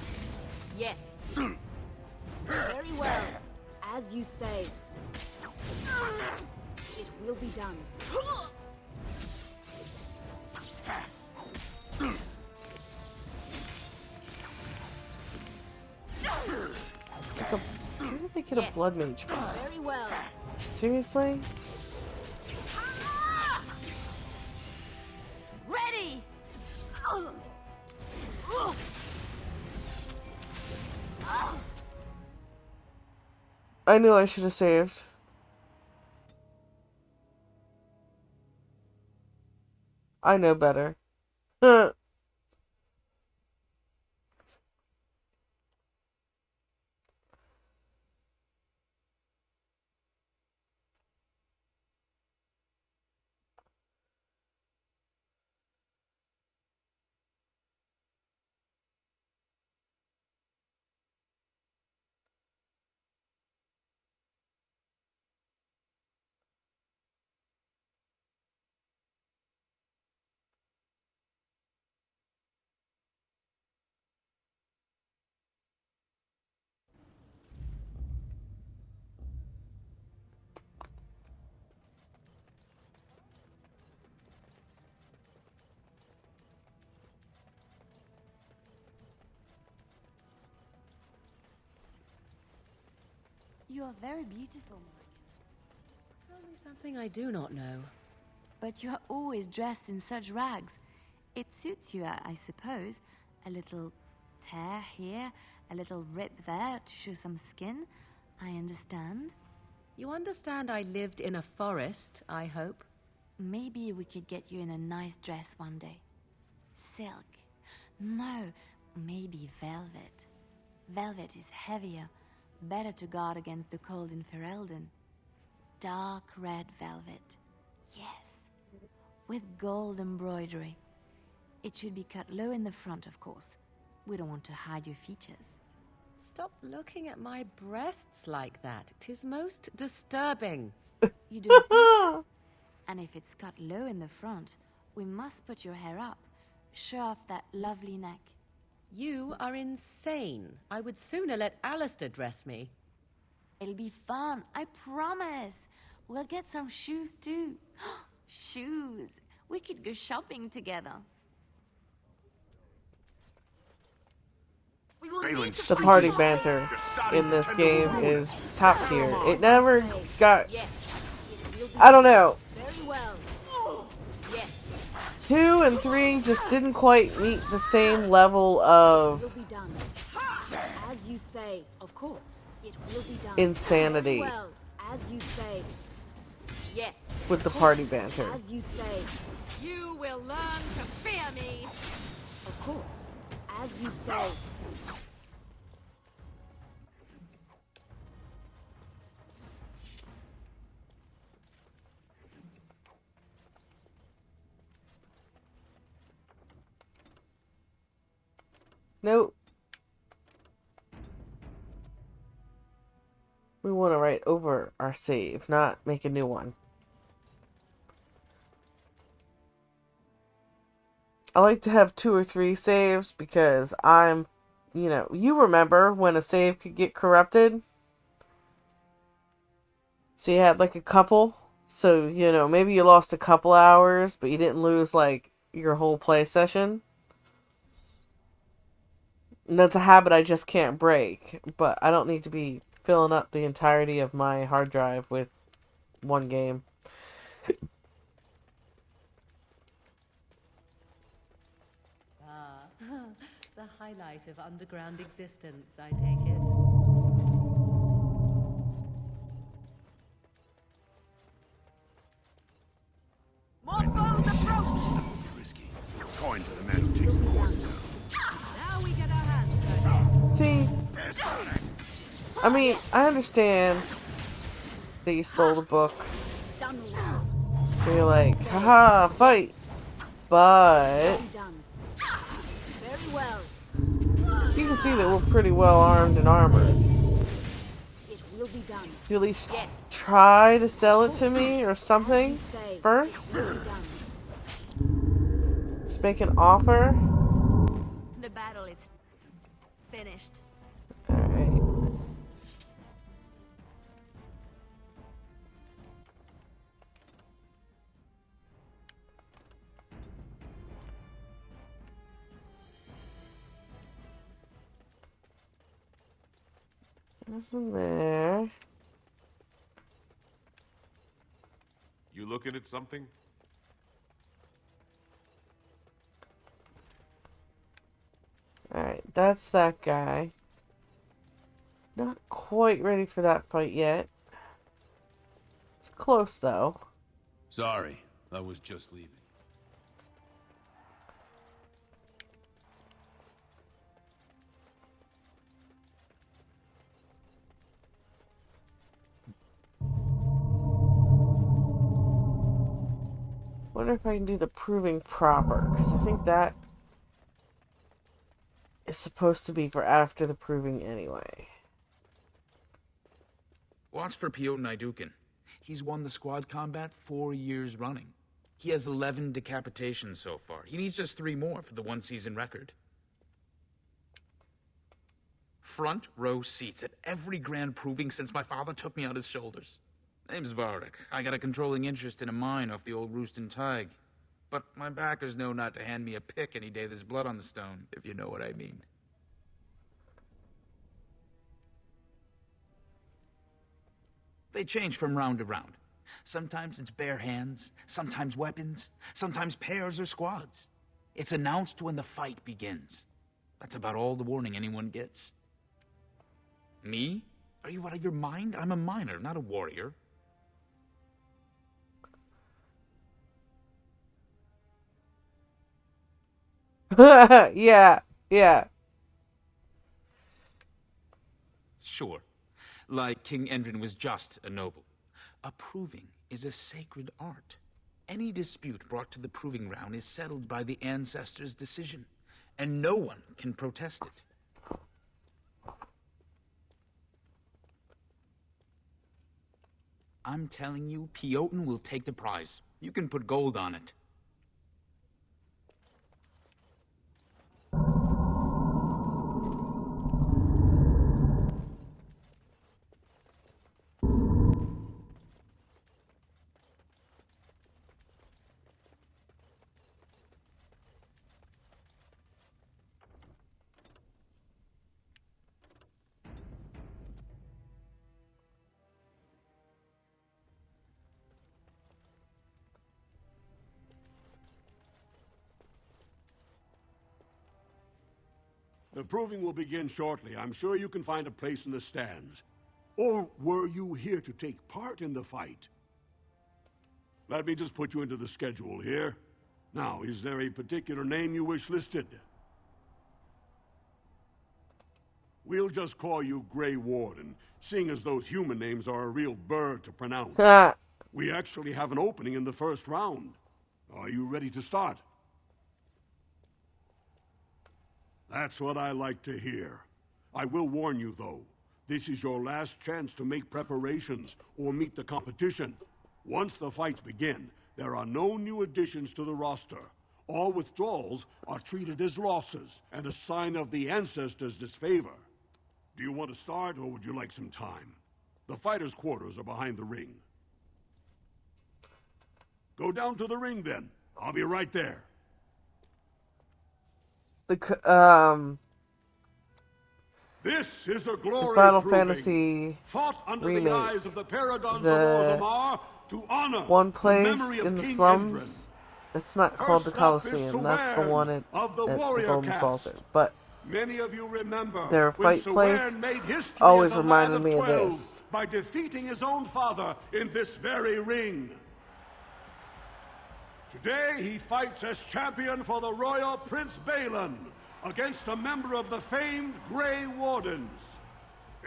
Yes. Very well, as you say. It will be done. Where did they get a blood mage from? Very well. Seriously? Ready! I knew I should have saved. I know better. You are very beautiful, Morrigan. Tell me something I do not know. But you are always dressed in such rags. It suits you, I suppose. A little tear here, a little rip there to show some skin. I understand. You understand I lived in a forest, I hope? Maybe we could get you in a nice dress one day. Silk. No, maybe velvet. Velvet is heavier, better to guard against the cold in Ferelden. Dark red velvet. Yes. With gold embroidery. It should be cut low in the front, of course. We don't want to hide your features. Stop looking at my breasts like that. 'Tis most disturbing. You don't think? And if it's cut low in the front, we must put your hair up. Show off that lovely neck. You are insane. I would sooner let Alistair dress me. It'll be fun, I promise. We'll get some shoes too. Shoes. We could go shopping together. The party banter in this game is top tier. It never got... I don't know. Very well. Yes. 2 and 3 just didn't quite meet the same level of Will be done. As you say, of course. It will be done. insanity Well, as you say. Yes. with the party banter. As you say. You will learn to fear me. Of course. As you say. Nope. We want to write over our save, not make a new one. I like to have 2 or 3 saves because I'm, you remember when a save could get corrupted? So you had like a couple. So, maybe you lost a couple hours, but you didn't lose like your whole play session. And that's a habit I just can't break, but I don't need to be filling up the entirety of my hard drive with one game. The highlight of underground existence, I take it. More foes approach! Risky. Coin to the man who takes the horse down. Now we get our hands dirty. See, I mean, I understand that you stole the book, Done well. so you're like, haha, fight. But Done. Very well. you can see that we're pretty well armed and armored. It will be done. You at least Yes. try to sell it to me or something Say. first. It will be done. Just make an offer. The battle is finished. Alright. Nothing there. You looking at something? Alright, that's that guy. Not quite ready for that fight yet. It's close though. Sorry, I was just leaving. Wonder if I can do the proving proper, because I think that is supposed to be for after the proving anyway. Watch for Piotr Naidukin. He's won the squad combat 4 years running. He has 11 decapitations so far. He needs just 3 more for the one-season record. Front row seats at every grand proving since my father took me on his shoulders. Name's Varric. I got a controlling interest in a mine off the old Roostin Tig. But my backers know not to hand me a pick any day there's blood on the stone, if you know what I mean. They change from round to round. Sometimes it's bare hands, sometimes weapons, sometimes pairs or squads. It's announced when the fight begins. That's about all the warning anyone gets. Me? Are you out of your mind? I'm a miner, not a warrior. Yeah, yeah. Sure. Like King Endrin was just a noble. A proving is a sacred art. Any dispute brought to the proving ground is settled by the ancestors' decision, and no one can protest it. I'm telling you, Piotin will take the prize. You can put gold on it. The proving will begin shortly. I'm sure you can find a place in the stands. Or were you here to take part in the fight? Let me just put you into the schedule here. Now, is there a particular name you wish listed? We'll just call you Grey Warden, seeing as those human names are a real burr to pronounce. We actually have an opening in the first round. Are you ready to start? That's what I like to hear. I will warn you, though. This is your last chance to make preparations or meet the competition. Once the fights begin, there are no new additions to the roster. All withdrawals are treated as losses and a sign of the ancestors' disfavor. Do you want to start, or would you like some time? The fighters' quarters are behind the ring. Go down to the ring, then. I'll be right there. This is a glory Final proving, Fantasy fought under remake. the eyes of the paragons The of Orzammar to honor one the place memory of in the King slums. Endrin. It's not called the First up is Coliseum. That's the Suvern one at of the the warrior Golden caste. Saucer. But Many of you remember their when fight Suvern place made history always as a reminded lad of me of 12 this. by defeating his own father in this very ring. Today he fights as champion for the royal Prince Balin against a member of the famed Grey Wardens.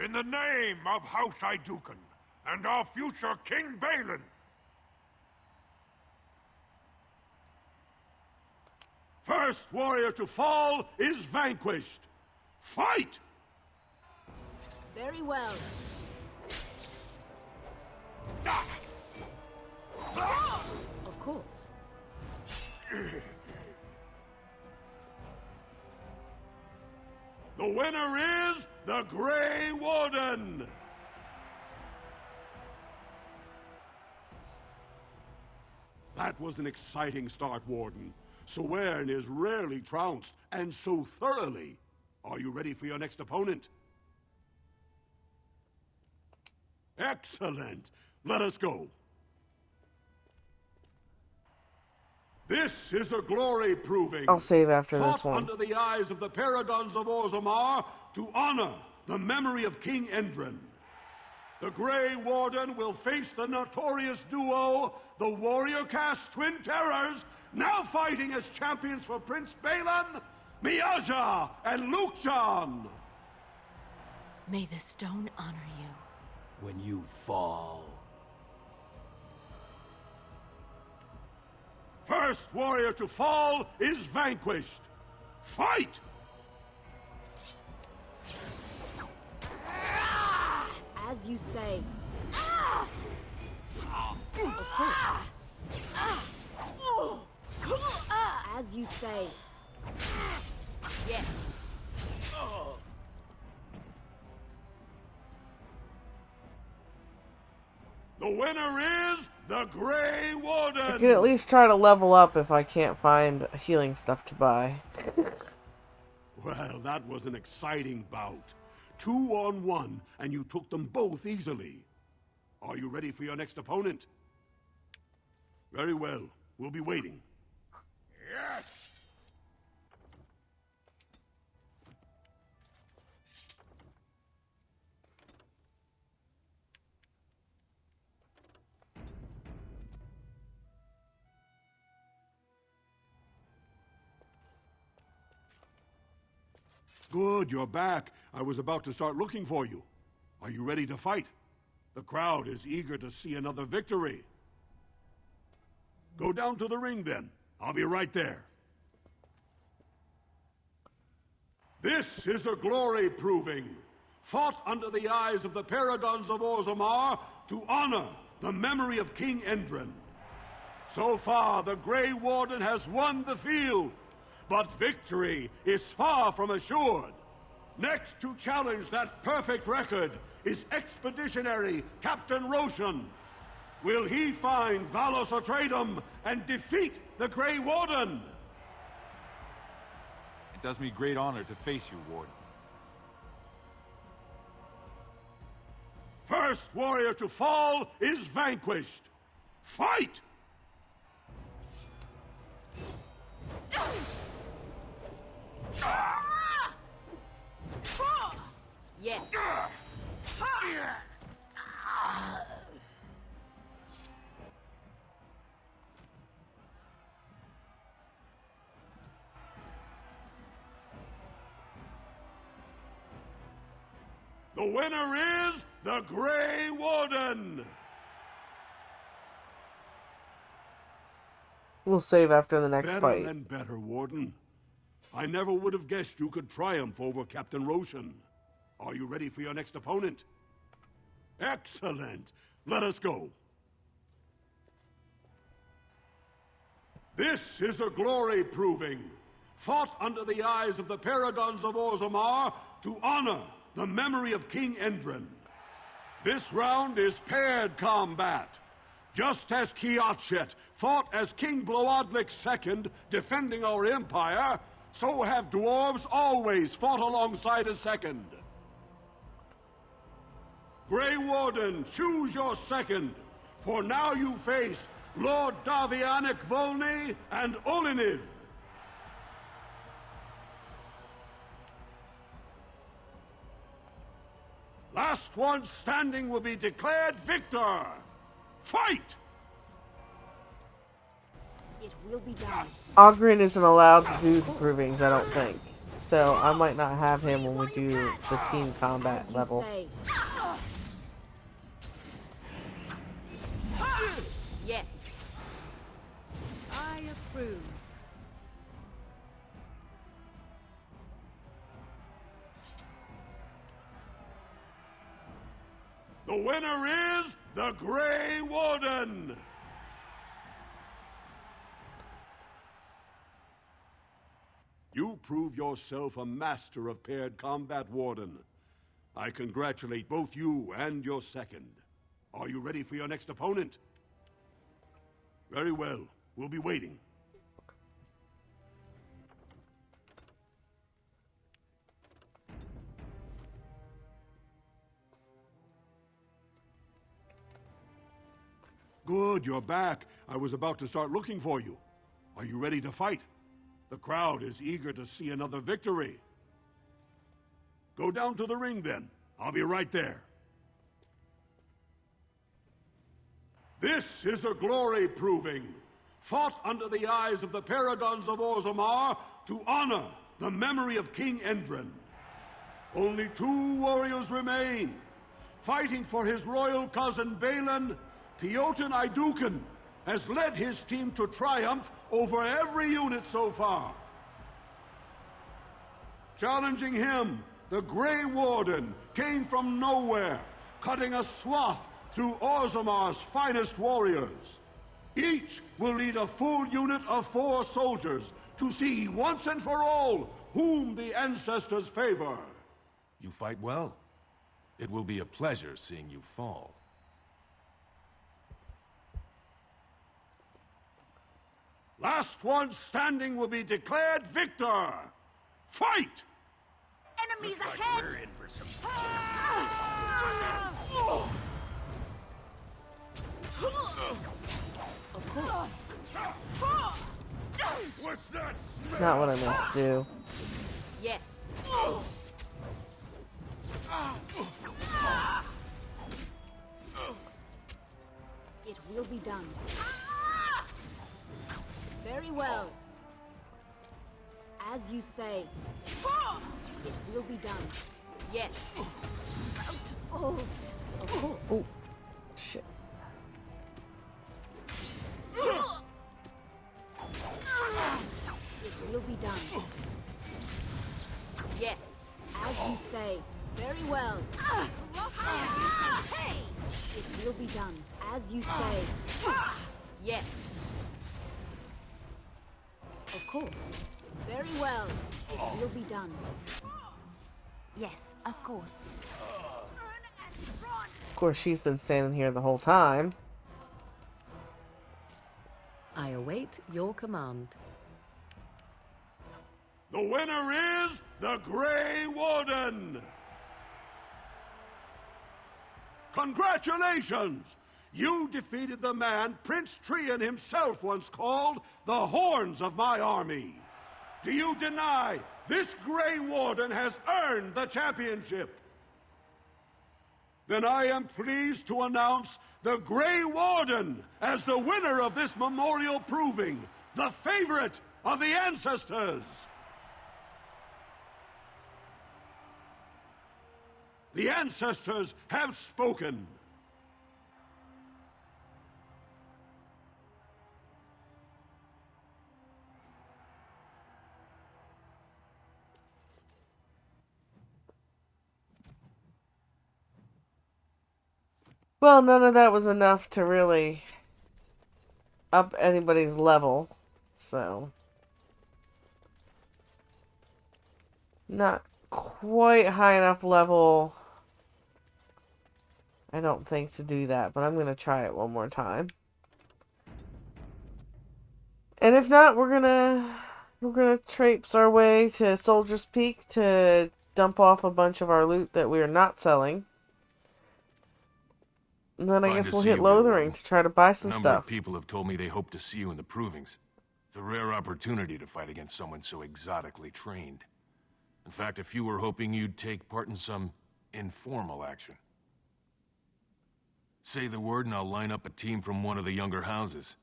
In the name of House Idukan and our future King Balin. First warrior to fall is vanquished. Fight! Very well. Of course. The winner is the Grey Warden! That was an exciting start, Warden. Suvern is rarely trounced, and so thoroughly. Are you ready for your next opponent? Excellent. Let us go. This is a glory proving. I'll save after fought this one. under the eyes of the paragons of Orzammar to honor the memory of King Endrin. The Grey Warden will face the notorious duo, the warrior caste Twin Terrors, now fighting as champions for Prince Balin, Miaja and Lukejan. May the stone honor you. When you fall. First warrior to fall is vanquished. Fight! As you say. Of course. As you say. Yes. The winner is the Grey Warden! I can at least try to level up if I can't find healing stuff to buy. Well, that was an exciting bout. 2-on-1, and you took them both easily. Are you ready for your next opponent? Very well. We'll be waiting. Yes! Good, you're back. I was about to start looking for you. Are you ready to fight? The crowd is eager to see another victory. Go down to the ring then. I'll be right there. This is a glory proving, fought under the eyes of the paragons of Orzammar to honor the memory of King Endrin. So far, the Grey Warden has won the field, but victory is far from assured. Next to challenge that perfect record is Expeditionary Captain Roshan. Will he find Valos Atreides and defeat the Grey Warden? It does me great honor to face you, Warden. First warrior to fall is vanquished. Fight! Yes. The winner is the Grey Warden! We'll save after the next Better fight. than better, Warden. I never would have guessed you could triumph over Captain Roshan. Are you ready for your next opponent? Excellent! Let us go. This is a glory proving, fought under the eyes of the paragons of Orzammar to honor the memory of King Endrin. This round is paired combat. Just as Kiatchet fought as King Bloadlik II defending our empire, so have dwarves always fought alongside a second. Grey Warden, choose your second, for now you face Lord Davianic Volney and Oliniv. Last one standing will be declared victor. Fight! It will be done. Ogren isn't allowed to do the provings, I don't think. So I might not have him when we do the team combat level. Say. Yes. I approve. The winner is the Grey Warden! You prove yourself a master of paired combat, Warden. I congratulate both you and your second. Are you ready for your next opponent? Very well. We'll be waiting. Good, you're back. I was about to start looking for you. Are you ready to fight? The crowd is eager to see another victory. Go down to the ring then. I'll be right there. This is a glory proving, fought under the eyes of the paragons of Orzammar to honor the memory of King Endrin. Only 2 warriors remain. Fighting for his royal cousin Balin, Piotr Idukan has led his team to triumph over every unit so far. Challenging him, the Grey Warden came from nowhere, cutting a swath through Orzammar's finest warriors. Each will lead a full unit of 4 soldiers to see once and for all whom the ancestors favor. You fight well. It will be a pleasure seeing you fall. Last one standing will be declared victor. Fight! Enemies ahead! We're in for some... Of course. What's that smell? Not what I meant to do. Yes. It will be done. Very well. As you say. It will be done. Yes. About to fall. Of course. Oh, shit. It will be done. Yes. As you say. Very well. Hey! It will be done. As you say. Yes. Of course. Very well. It will be done. Yes, of course. Of course, she's been standing here the whole time. I await your command. The winner is the Grey Warden! Congratulations! You defeated the man Prince Trian himself once called the Horns of my army. Do you deny this Grey Warden has earned the championship? Then I am pleased to announce the Grey Warden as the winner of this memorial proving, the favorite of the ancestors. The ancestors have spoken. Well, none of that was enough to really up anybody's level, so not quite high enough level, I don't think, to do that, but I'm going to try it one more time. And if not, we're gonna traipse our way to Soldier's Peak to dump off a bunch of our loot that we are not selling. And then I Fine guess to we'll see hit you, Lothering everyone. to try to buy some A number stuff. of people have told me they hope to see you in the provings. It's a rare opportunity to fight against someone so exotically trained. In fact, a few were hoping you'd take part in some informal action. Say the word and I'll line up a team from one of the younger houses.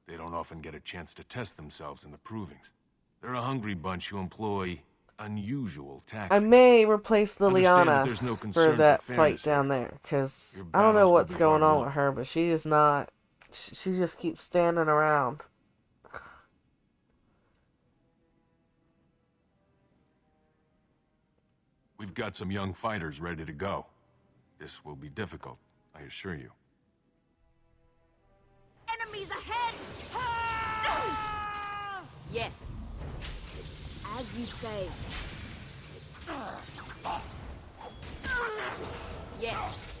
They don't often get a chance to test themselves in the provings. They're a hungry bunch who employ unusual I tactics. may replace Understand that Liliana there's no for concern that for fight fairness down here. there, because Your I don't know battles will what's be going on hard-won. with her, but she is not. She just keeps standing around. We've got some young fighters ready to go. This will be difficult, I assure you. Enemies ahead! Yes. As you say. Yes.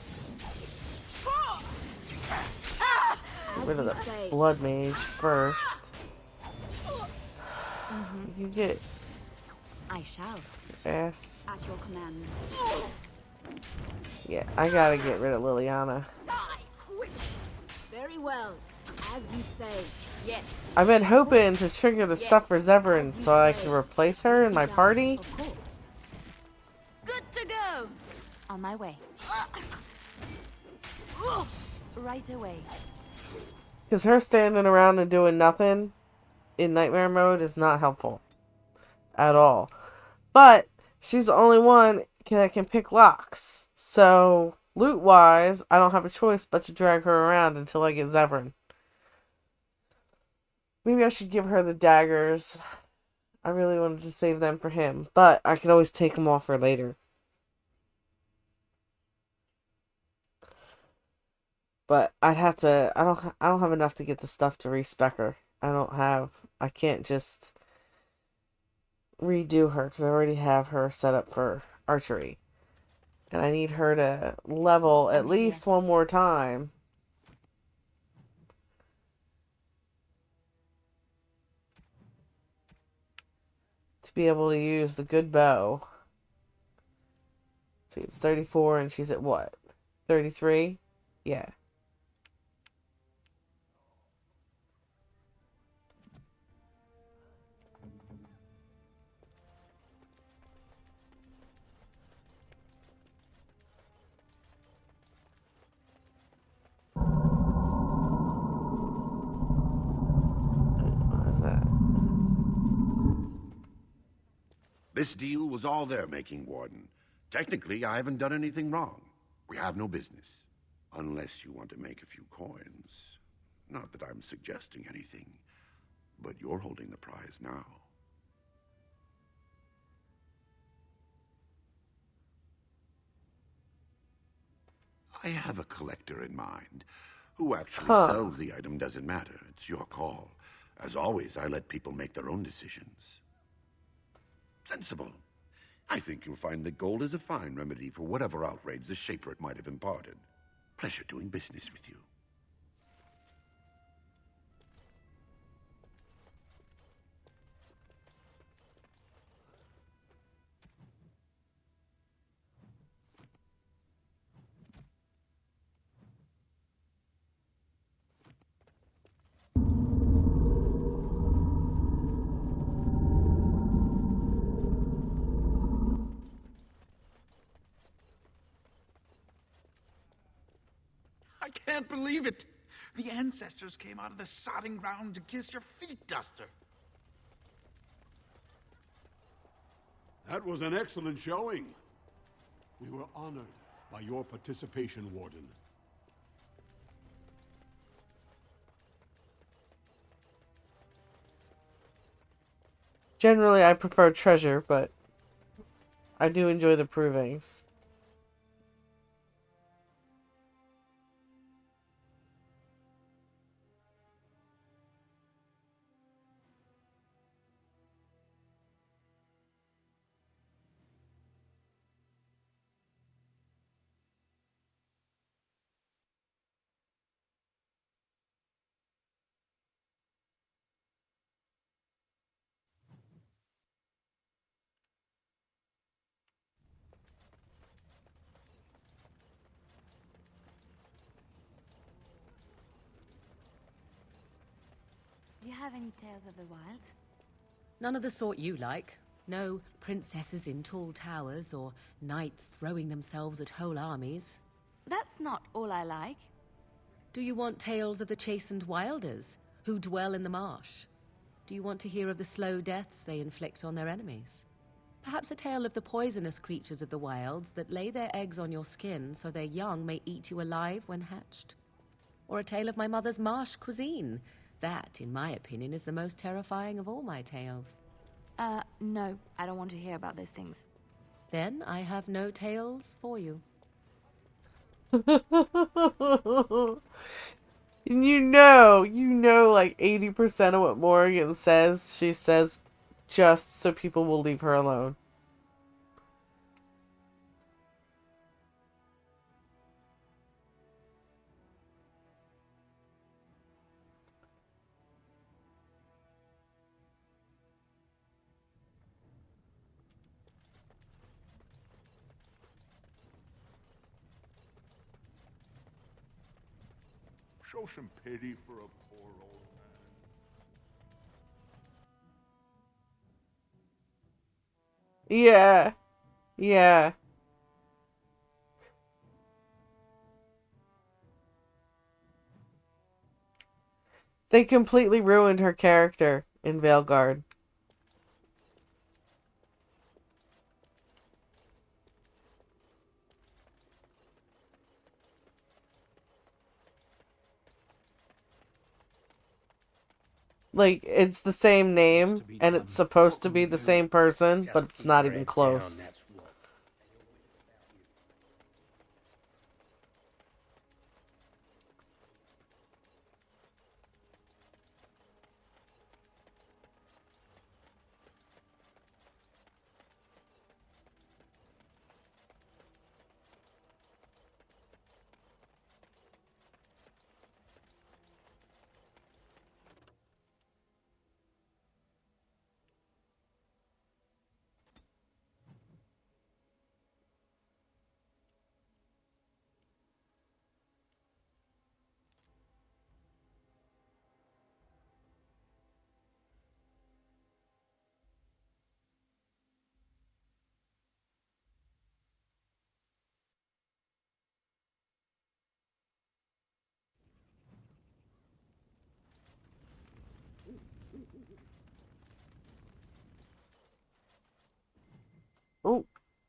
As Rid of you the say. blood mage first. You get I shall. ass. At your command. Yeah, I gotta get rid of Liliana. Die quickly. Very well. As you say. Yes. I've been hoping to trigger the stuff for Zevran As you so I say. can replace her in my party. Of course. Good to go! On my way. Right away. Because her standing around and doing nothing in nightmare mode is not helpful. At all. But she's the only one that can pick locks. So, loot-wise, I don't have a choice but to drag her around until I get Zevran. Maybe I should give her the daggers. I really wanted to save them for him. But I could always take them off her later. But I'd have to. I don't have enough to get the stuff to respec her. I can't just redo her because I already have her set up for archery. And I need her to level at least one more time. To be able to use the good bow. See, it's 34 and she's at what? 33? Yeah. This deal was all their making, Warden. Technically, I haven't done anything wrong. We have no business. Unless you want to make a few coins. Not that I'm suggesting anything, but you're holding the prize now. I have a collector in mind. Who actually sells the item doesn't matter. It's your call. As always, I let people make their own decisions. Sensible. I think you'll find that gold is a fine remedy for whatever outrage the Shaper might have imparted. Pleasure doing business with you. I can't believe it. The ancestors came out of the sodding ground to kiss your feet, Duster. That was an excellent showing. We were honored by your participation, Warden. Generally, I prefer treasure, but I do enjoy the provings. Do you have any tales of the wilds? None of the sort you like. No princesses in tall towers or knights throwing themselves at whole armies. That's not all I like. Do you want tales of the chastened wilders who dwell in the marsh? Do you want to hear of the slow deaths they inflict on their enemies? Perhaps a tale of the poisonous creatures of the wilds that lay their eggs on your skin so their young may eat you alive when hatched? Or a tale of my mother's marsh cuisine? That, in my opinion, is the most terrifying of all my tales. No, I don't want to hear about those things. Then I have no tales for you. You know, like 80% of what Morrigan says, she says just so people will leave her alone. Show some pity for a poor old man. Yeah. Yeah. They completely ruined her character in Veilguard. Like, it's the same name, and it's supposed to be the same person, but it's not even close.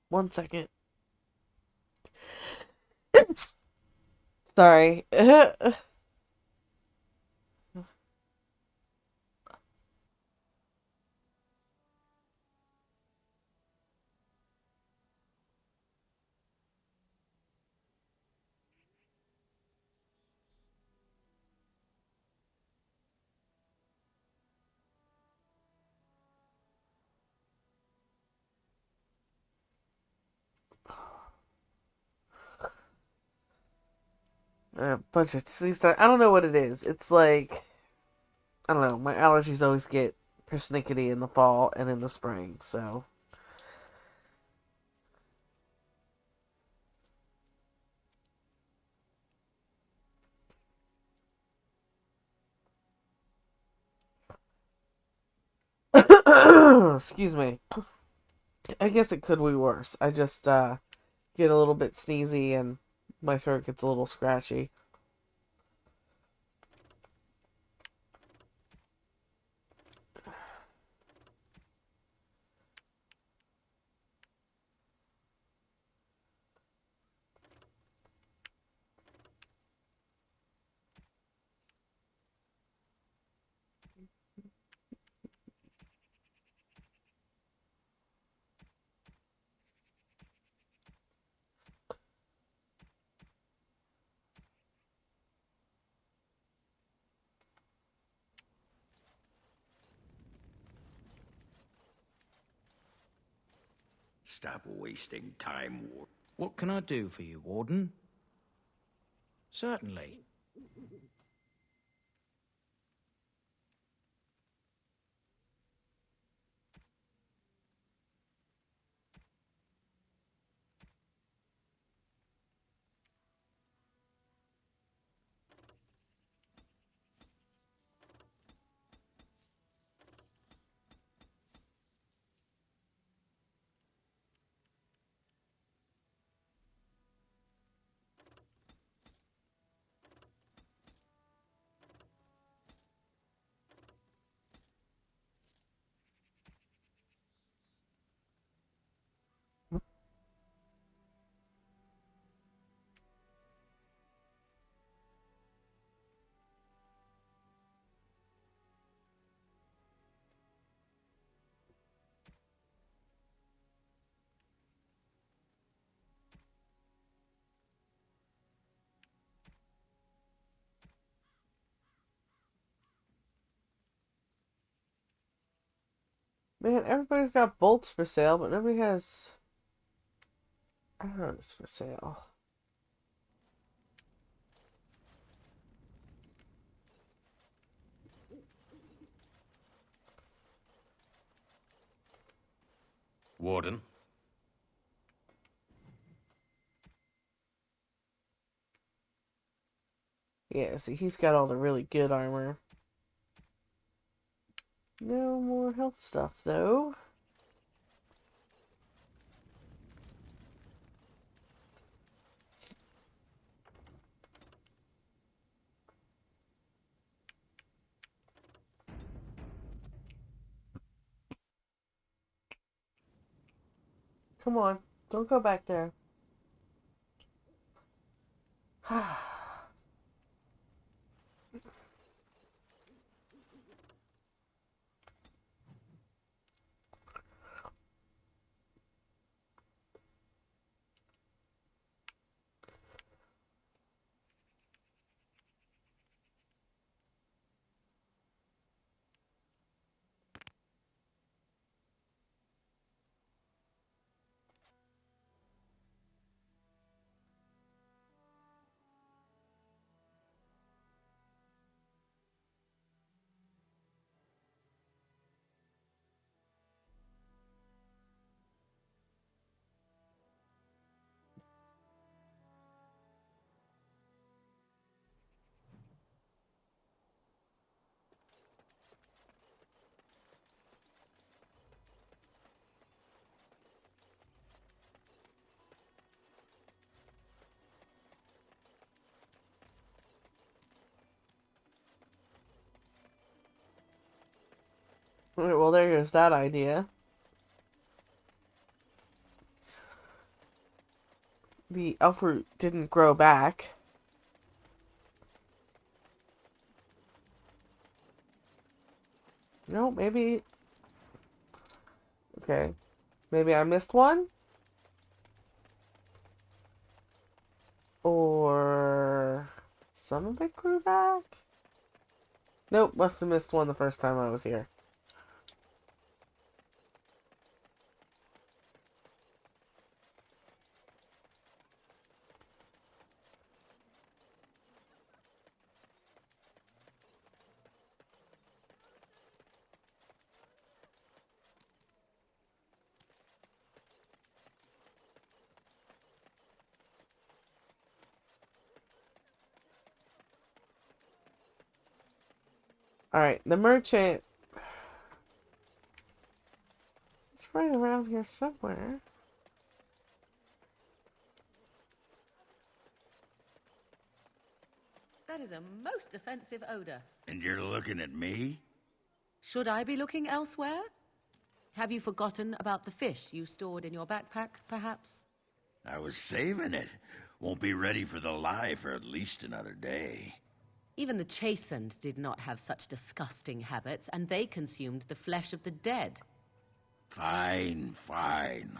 1 second. Sorry. A bunch of these. I don't know what it is. It's like, I don't know. My allergies always get persnickety in the fall and in the spring. So excuse me. I guess it could be worse. I just get a little bit sneezy and my throat gets a little scratchy. Stop wasting time, Warden. What can I do for you, Warden? Certainly. Man, everybody's got bolts for sale, but nobody has arrows for sale. Warden? Yeah, see, he's got all the really good armor. No more health stuff, though. Come on, don't go back there. Well, there goes that idea. the elf root didn't grow back. No, maybe... Okay. Maybe I missed one? Or... some of it grew back? Nope, must have missed one the first time I was here. Alright, the merchant... It's right around here somewhere. That is a most offensive odor. And you're looking at me? Should I be looking elsewhere? Have you forgotten about the fish you stored in your backpack, perhaps? I was saving it. Won't be ready for the lie for at least another day. Even the chastened did not have such disgusting habits, and they consumed the flesh of the dead. Fine, fine.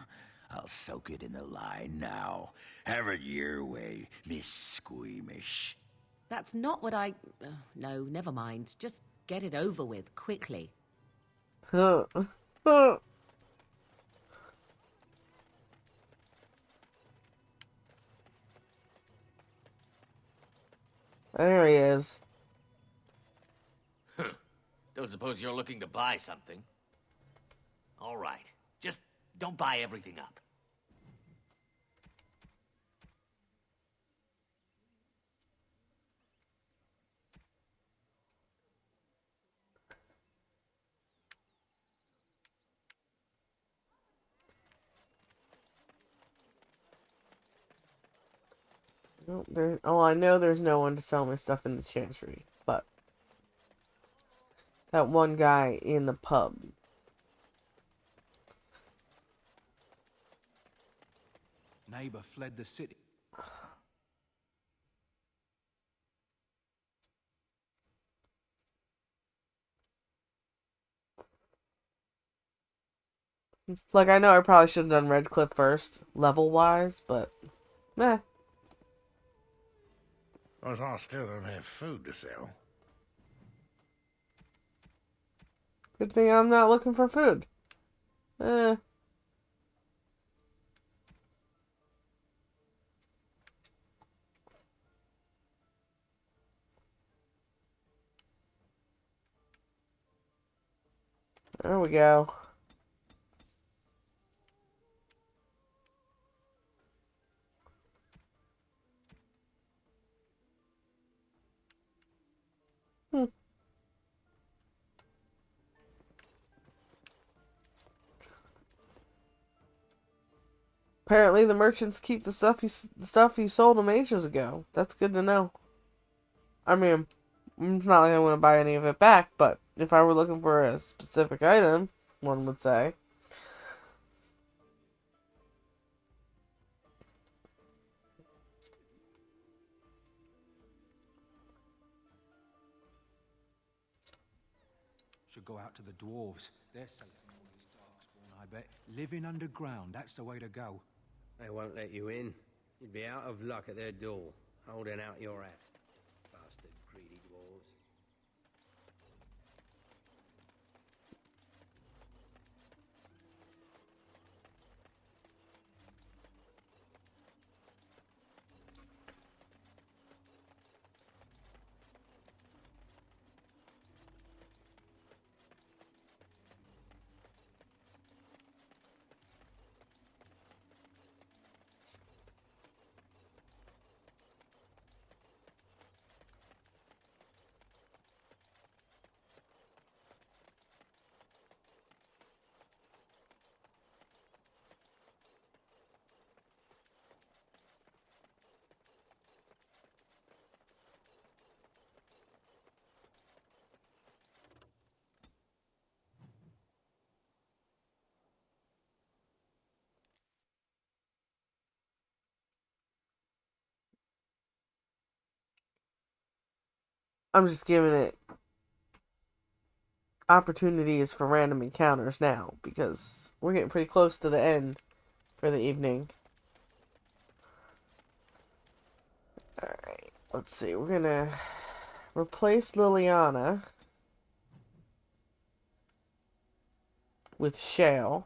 I'll soak it in the lie now. Have it your way, Miss Squeamish. That's not what I... no, never mind. Just get it over with, quickly. There he is. Don't suppose you're looking to buy something? All right. Just don't buy everything up. Oh, I know there's no one to sell my stuff in the chantry, but that one guy in the pub. Neighbor fled the city. Like, I know I probably should have done Redcliffe first, level-wise, but... meh. Because I still don't have food to sell. Good thing I'm not looking for food. Eh. There we go. Apparently the merchants keep the stuff you sold them ages ago. That's good to know. I mean, it's not like I'm going to buy any of it back, but if I were looking for a specific item, one would say. Should go out to the dwarves. They're safe from all this darkspawn, I bet. Living underground, that's the way to go. They won't let you in. You'd be out of luck at their door, holding out your hat. Bastard greedy dwarves. I'm just giving it opportunities for random encounters now, because we're getting pretty close to the end for the evening. Alright, let's see. We're gonna replace Liliana with Shale.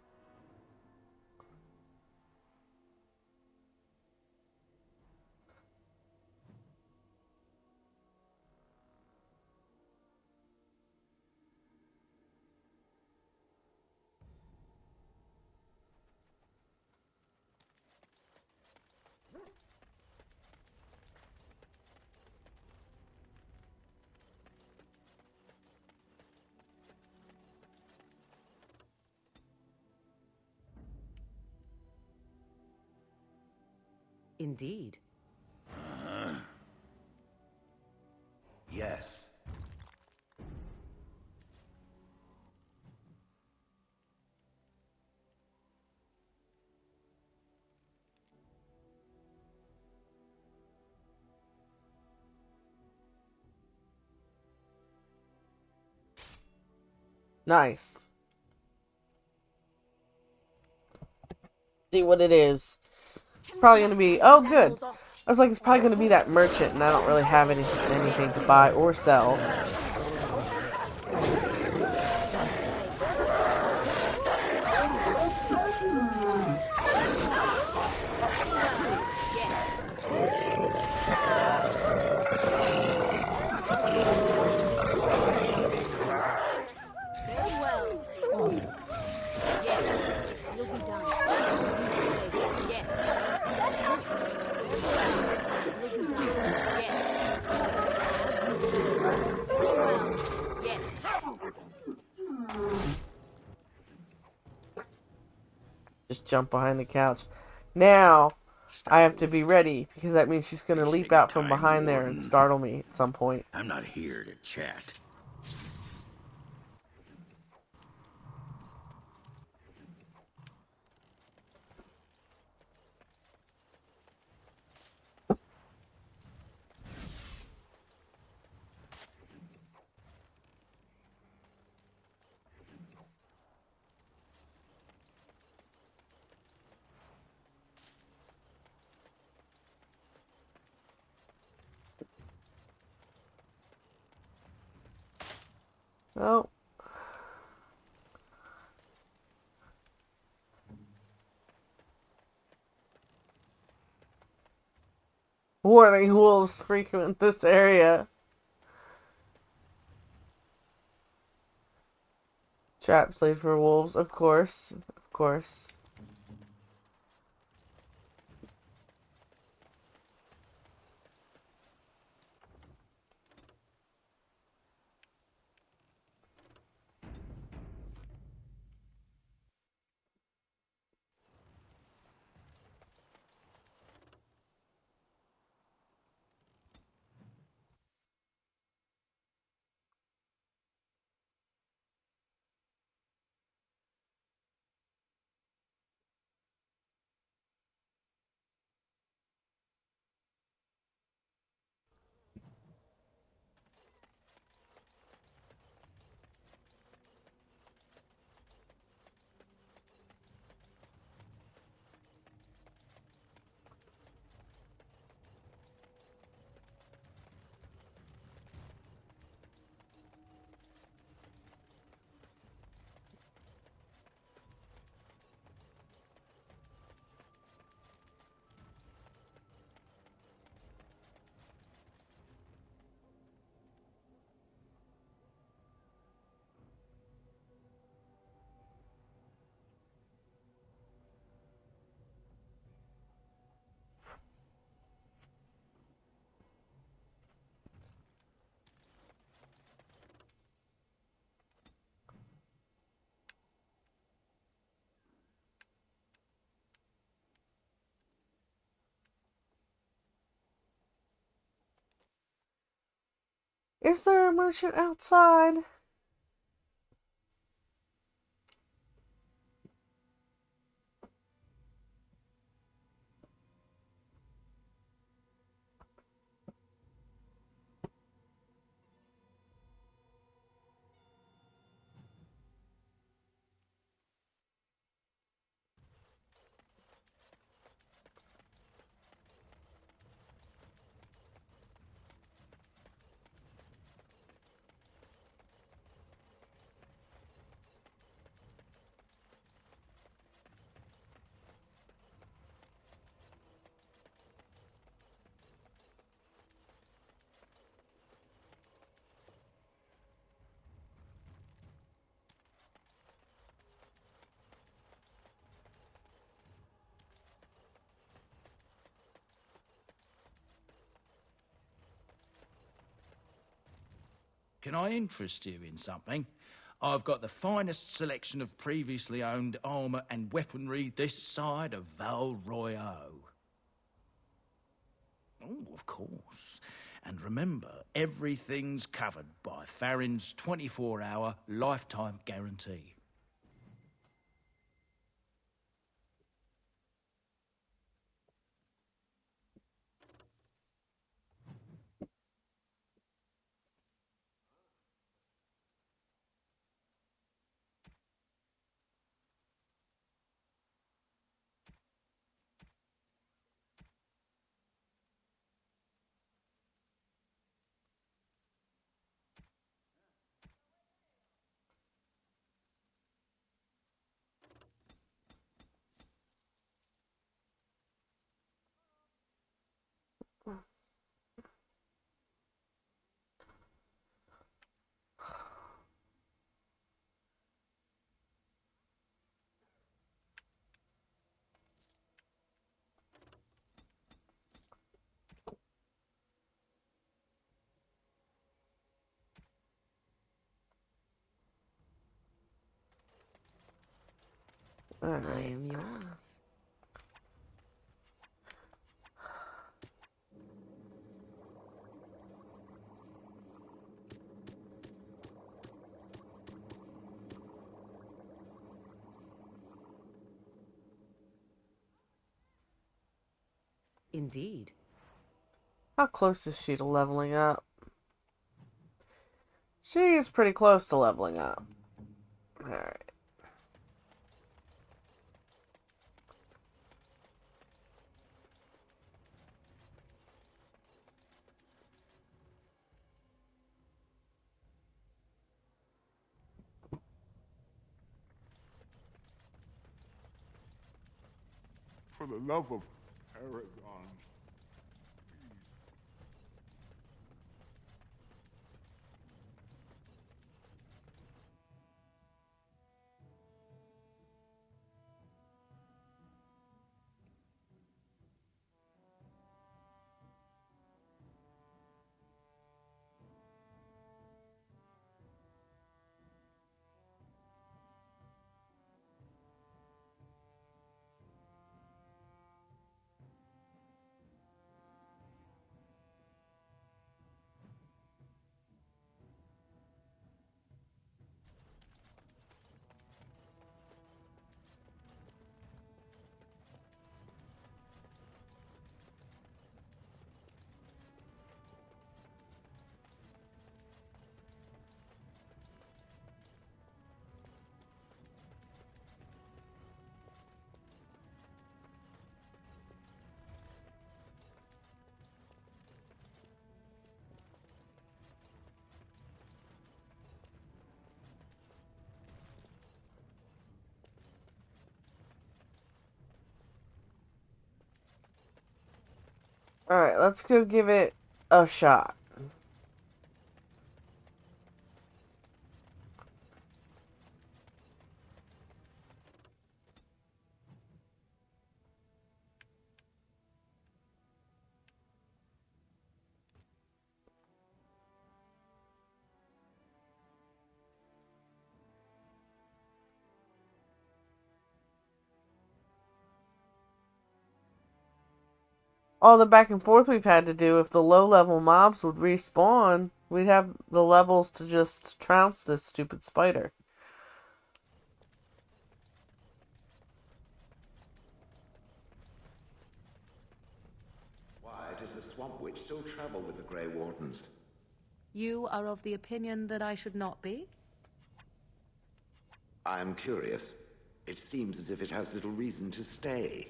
Indeed. Yes. Nice. See what it is. It's probably gonna be... Oh, good. I was like, it's probably gonna be that merchant, and I don't really have anything to buy or sell. Just jump behind the couch. Now, I have to be ready, because that means she's gonna leap out from behind there and startle me at some point. I'm not here to chat. Oh. Warning, wolves frequent this area. Traps laid for wolves, of course. Of course. Is there a merchant outside? Can I interest you in something? I've got the finest selection of previously owned armor and weaponry this side of Val Royeaux. Oh, of course. And remember, everything's covered by Farron's 24-hour lifetime guarantee. All I right. am yours. Indeed. How close is she to leveling up? She's pretty close to leveling up. Alright. For the love of Paragon. Alright, let's go give it a shot. All the back and forth we've had to do, if the low-level mobs would respawn, we'd have the levels to just trounce this stupid spider. Why does the Swamp Witch still travel with the Grey Wardens? You are of the opinion that I should not be? I'm curious. It seems as if it has little reason to stay.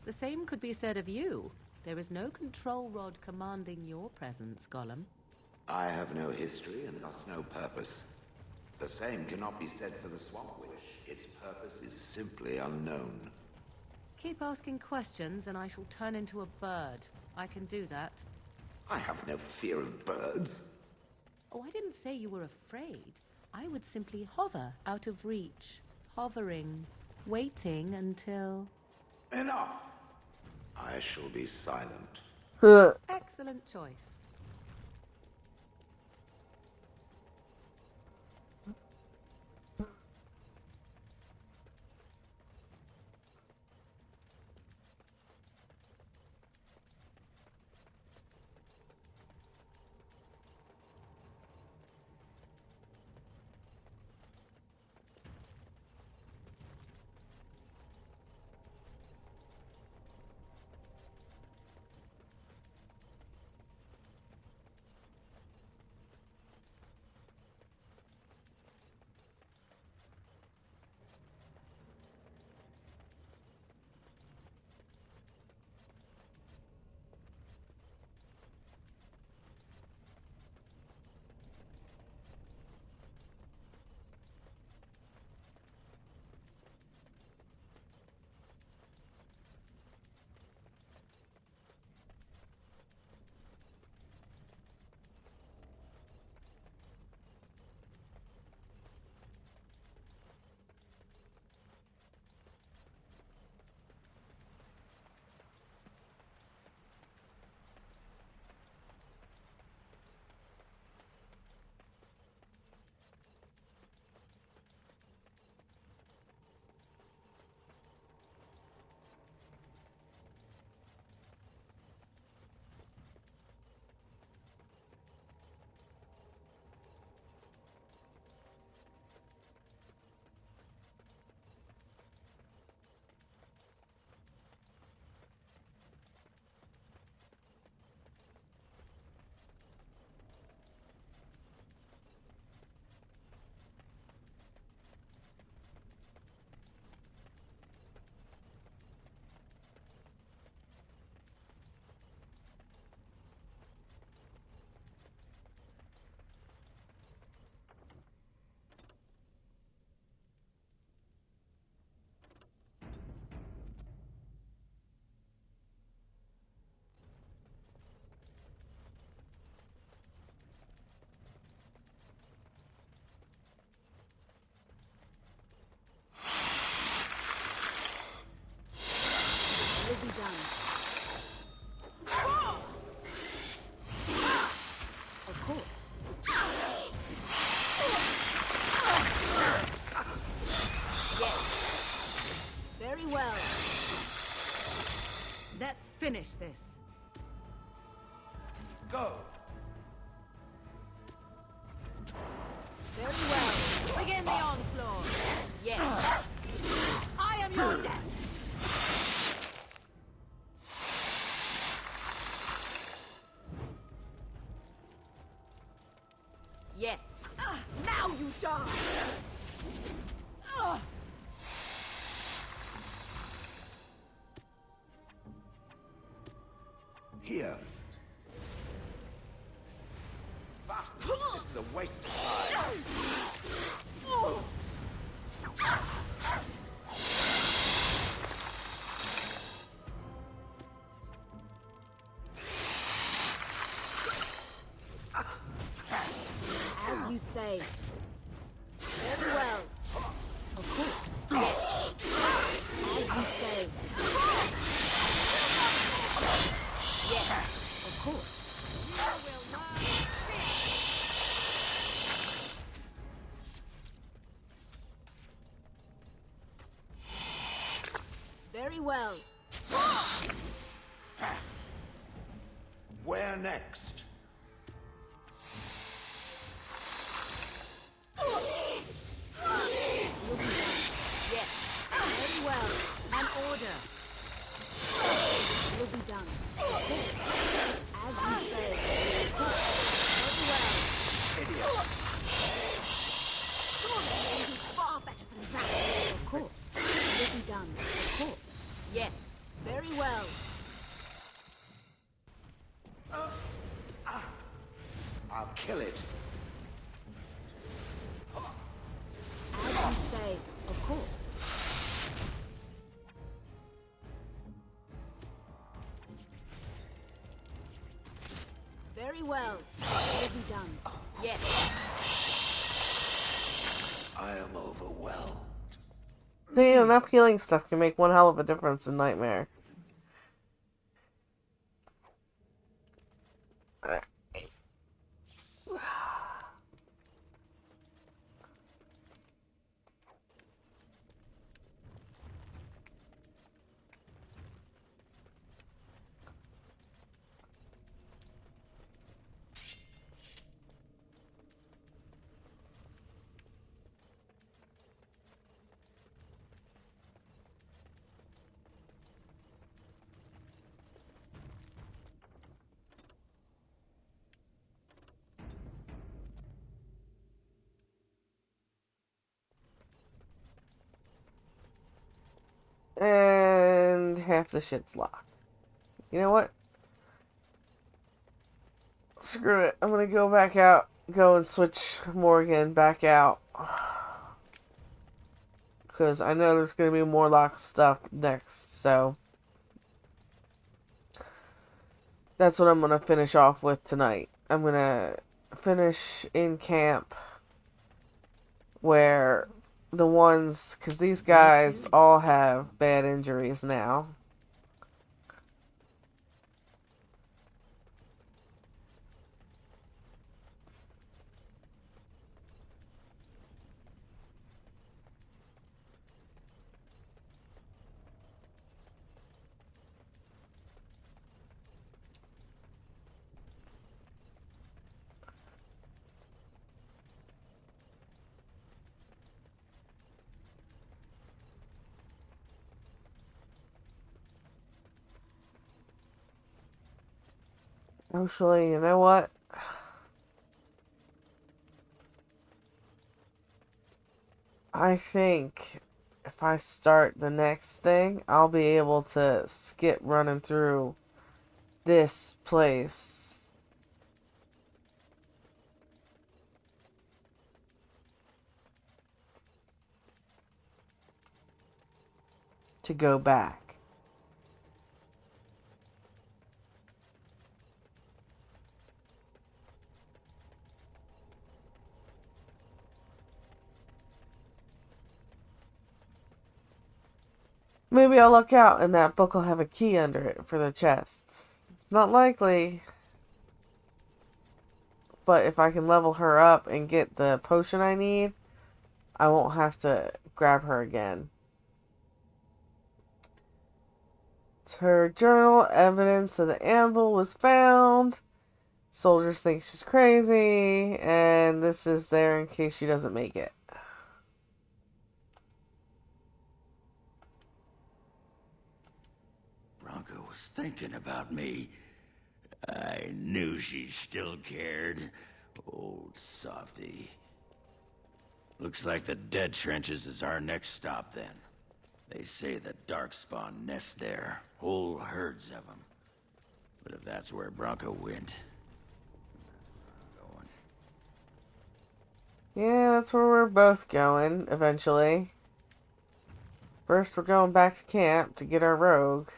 The same could be said of you. There is no control rod commanding your presence, Gollum. I have no history and thus no purpose. The same cannot be said for the Swamp Witch. Its purpose is simply unknown. Keep asking questions and I shall turn into a bird. I can do that. I have no fear of birds. Oh, I didn't say you were afraid. I would simply hover out of reach. Hovering, waiting until... Enough! I shall be silent. Excellent choice. well. Let's finish this. Go. Very well. Begin the onslaught. Yes. I am your death. Yes. Now you die. Here. This is a waste of time. As you say. Very well. Of course. Yes. As you say. Yes. Of course. Very well. Where next? Yes. Very well. An order. Will be done. As you say. Very well. Surely you'll do far better than that. Of course. Will be done. Of course. Yes. Very well. I'll kill it. As you say. Of course. Very well. Will be done. Yes. I am overwhelmed. See, enough healing stuff can make one hell of a difference in Nightmare. And half the shit's locked. You know what? Screw it. I'm gonna go back out. Go and switch Morgan back out. Because I know there's gonna be more locked stuff next, so. That's what I'm gonna finish off with tonight. I'm gonna finish in camp where the ones, because these guys all have bad injuries now. Actually, you know what? I think if I start the next thing, I'll be able to skip running through this place. To go back. Maybe I'll look out and that book will have a key under it for the chests. It's not likely. But if I can level her up and get the potion I need, I won't have to grab her again. It's her journal. Evidence of the anvil was found. Soldiers think she's crazy. And this is there in case she doesn't make it. Bronco was thinking about me. I knew she still cared. Old softy. Looks like the dead trenches is our next stop then. They say the Darkspawn nest there. Whole herds of them. But if that's where Bronco went, that's where I'm going. Yeah, that's where we're both going, eventually. First, we're going back to camp to get our rogue.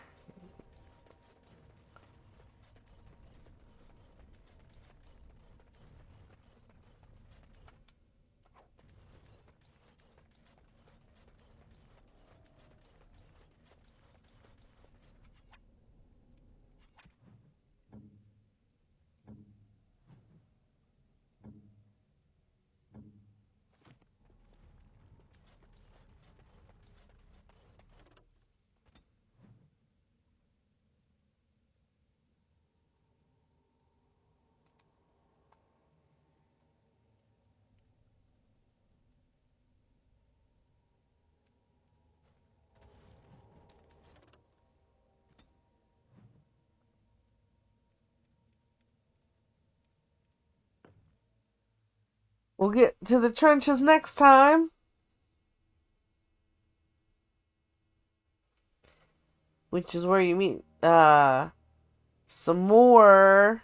We'll get to the trenches next time. Which is where you meet some more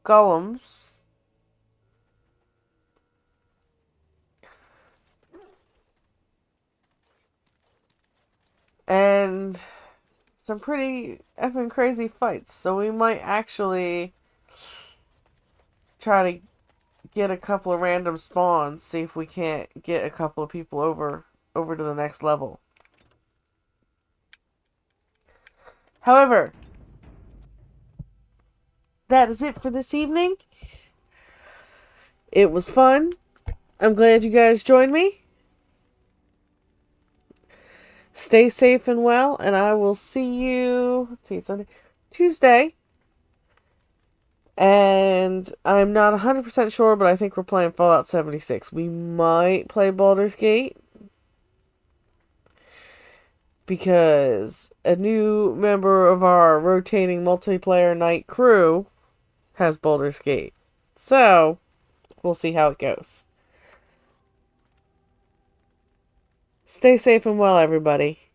golems. And some pretty effing crazy fights. So we might actually try to get a couple of random spawns, see if we can't get a couple of people over to the next level. However, that is it for this evening. It was fun. I'm glad you guys joined me. Stay safe and well, and I will see you, let's see, Sunday, Tuesday. And I'm not 100% sure, but I think we're playing Fallout 76. We might play Baldur's Gate, because a new member of our rotating multiplayer night crew has Baldur's Gate. So, we'll see how it goes. Stay safe and well, everybody.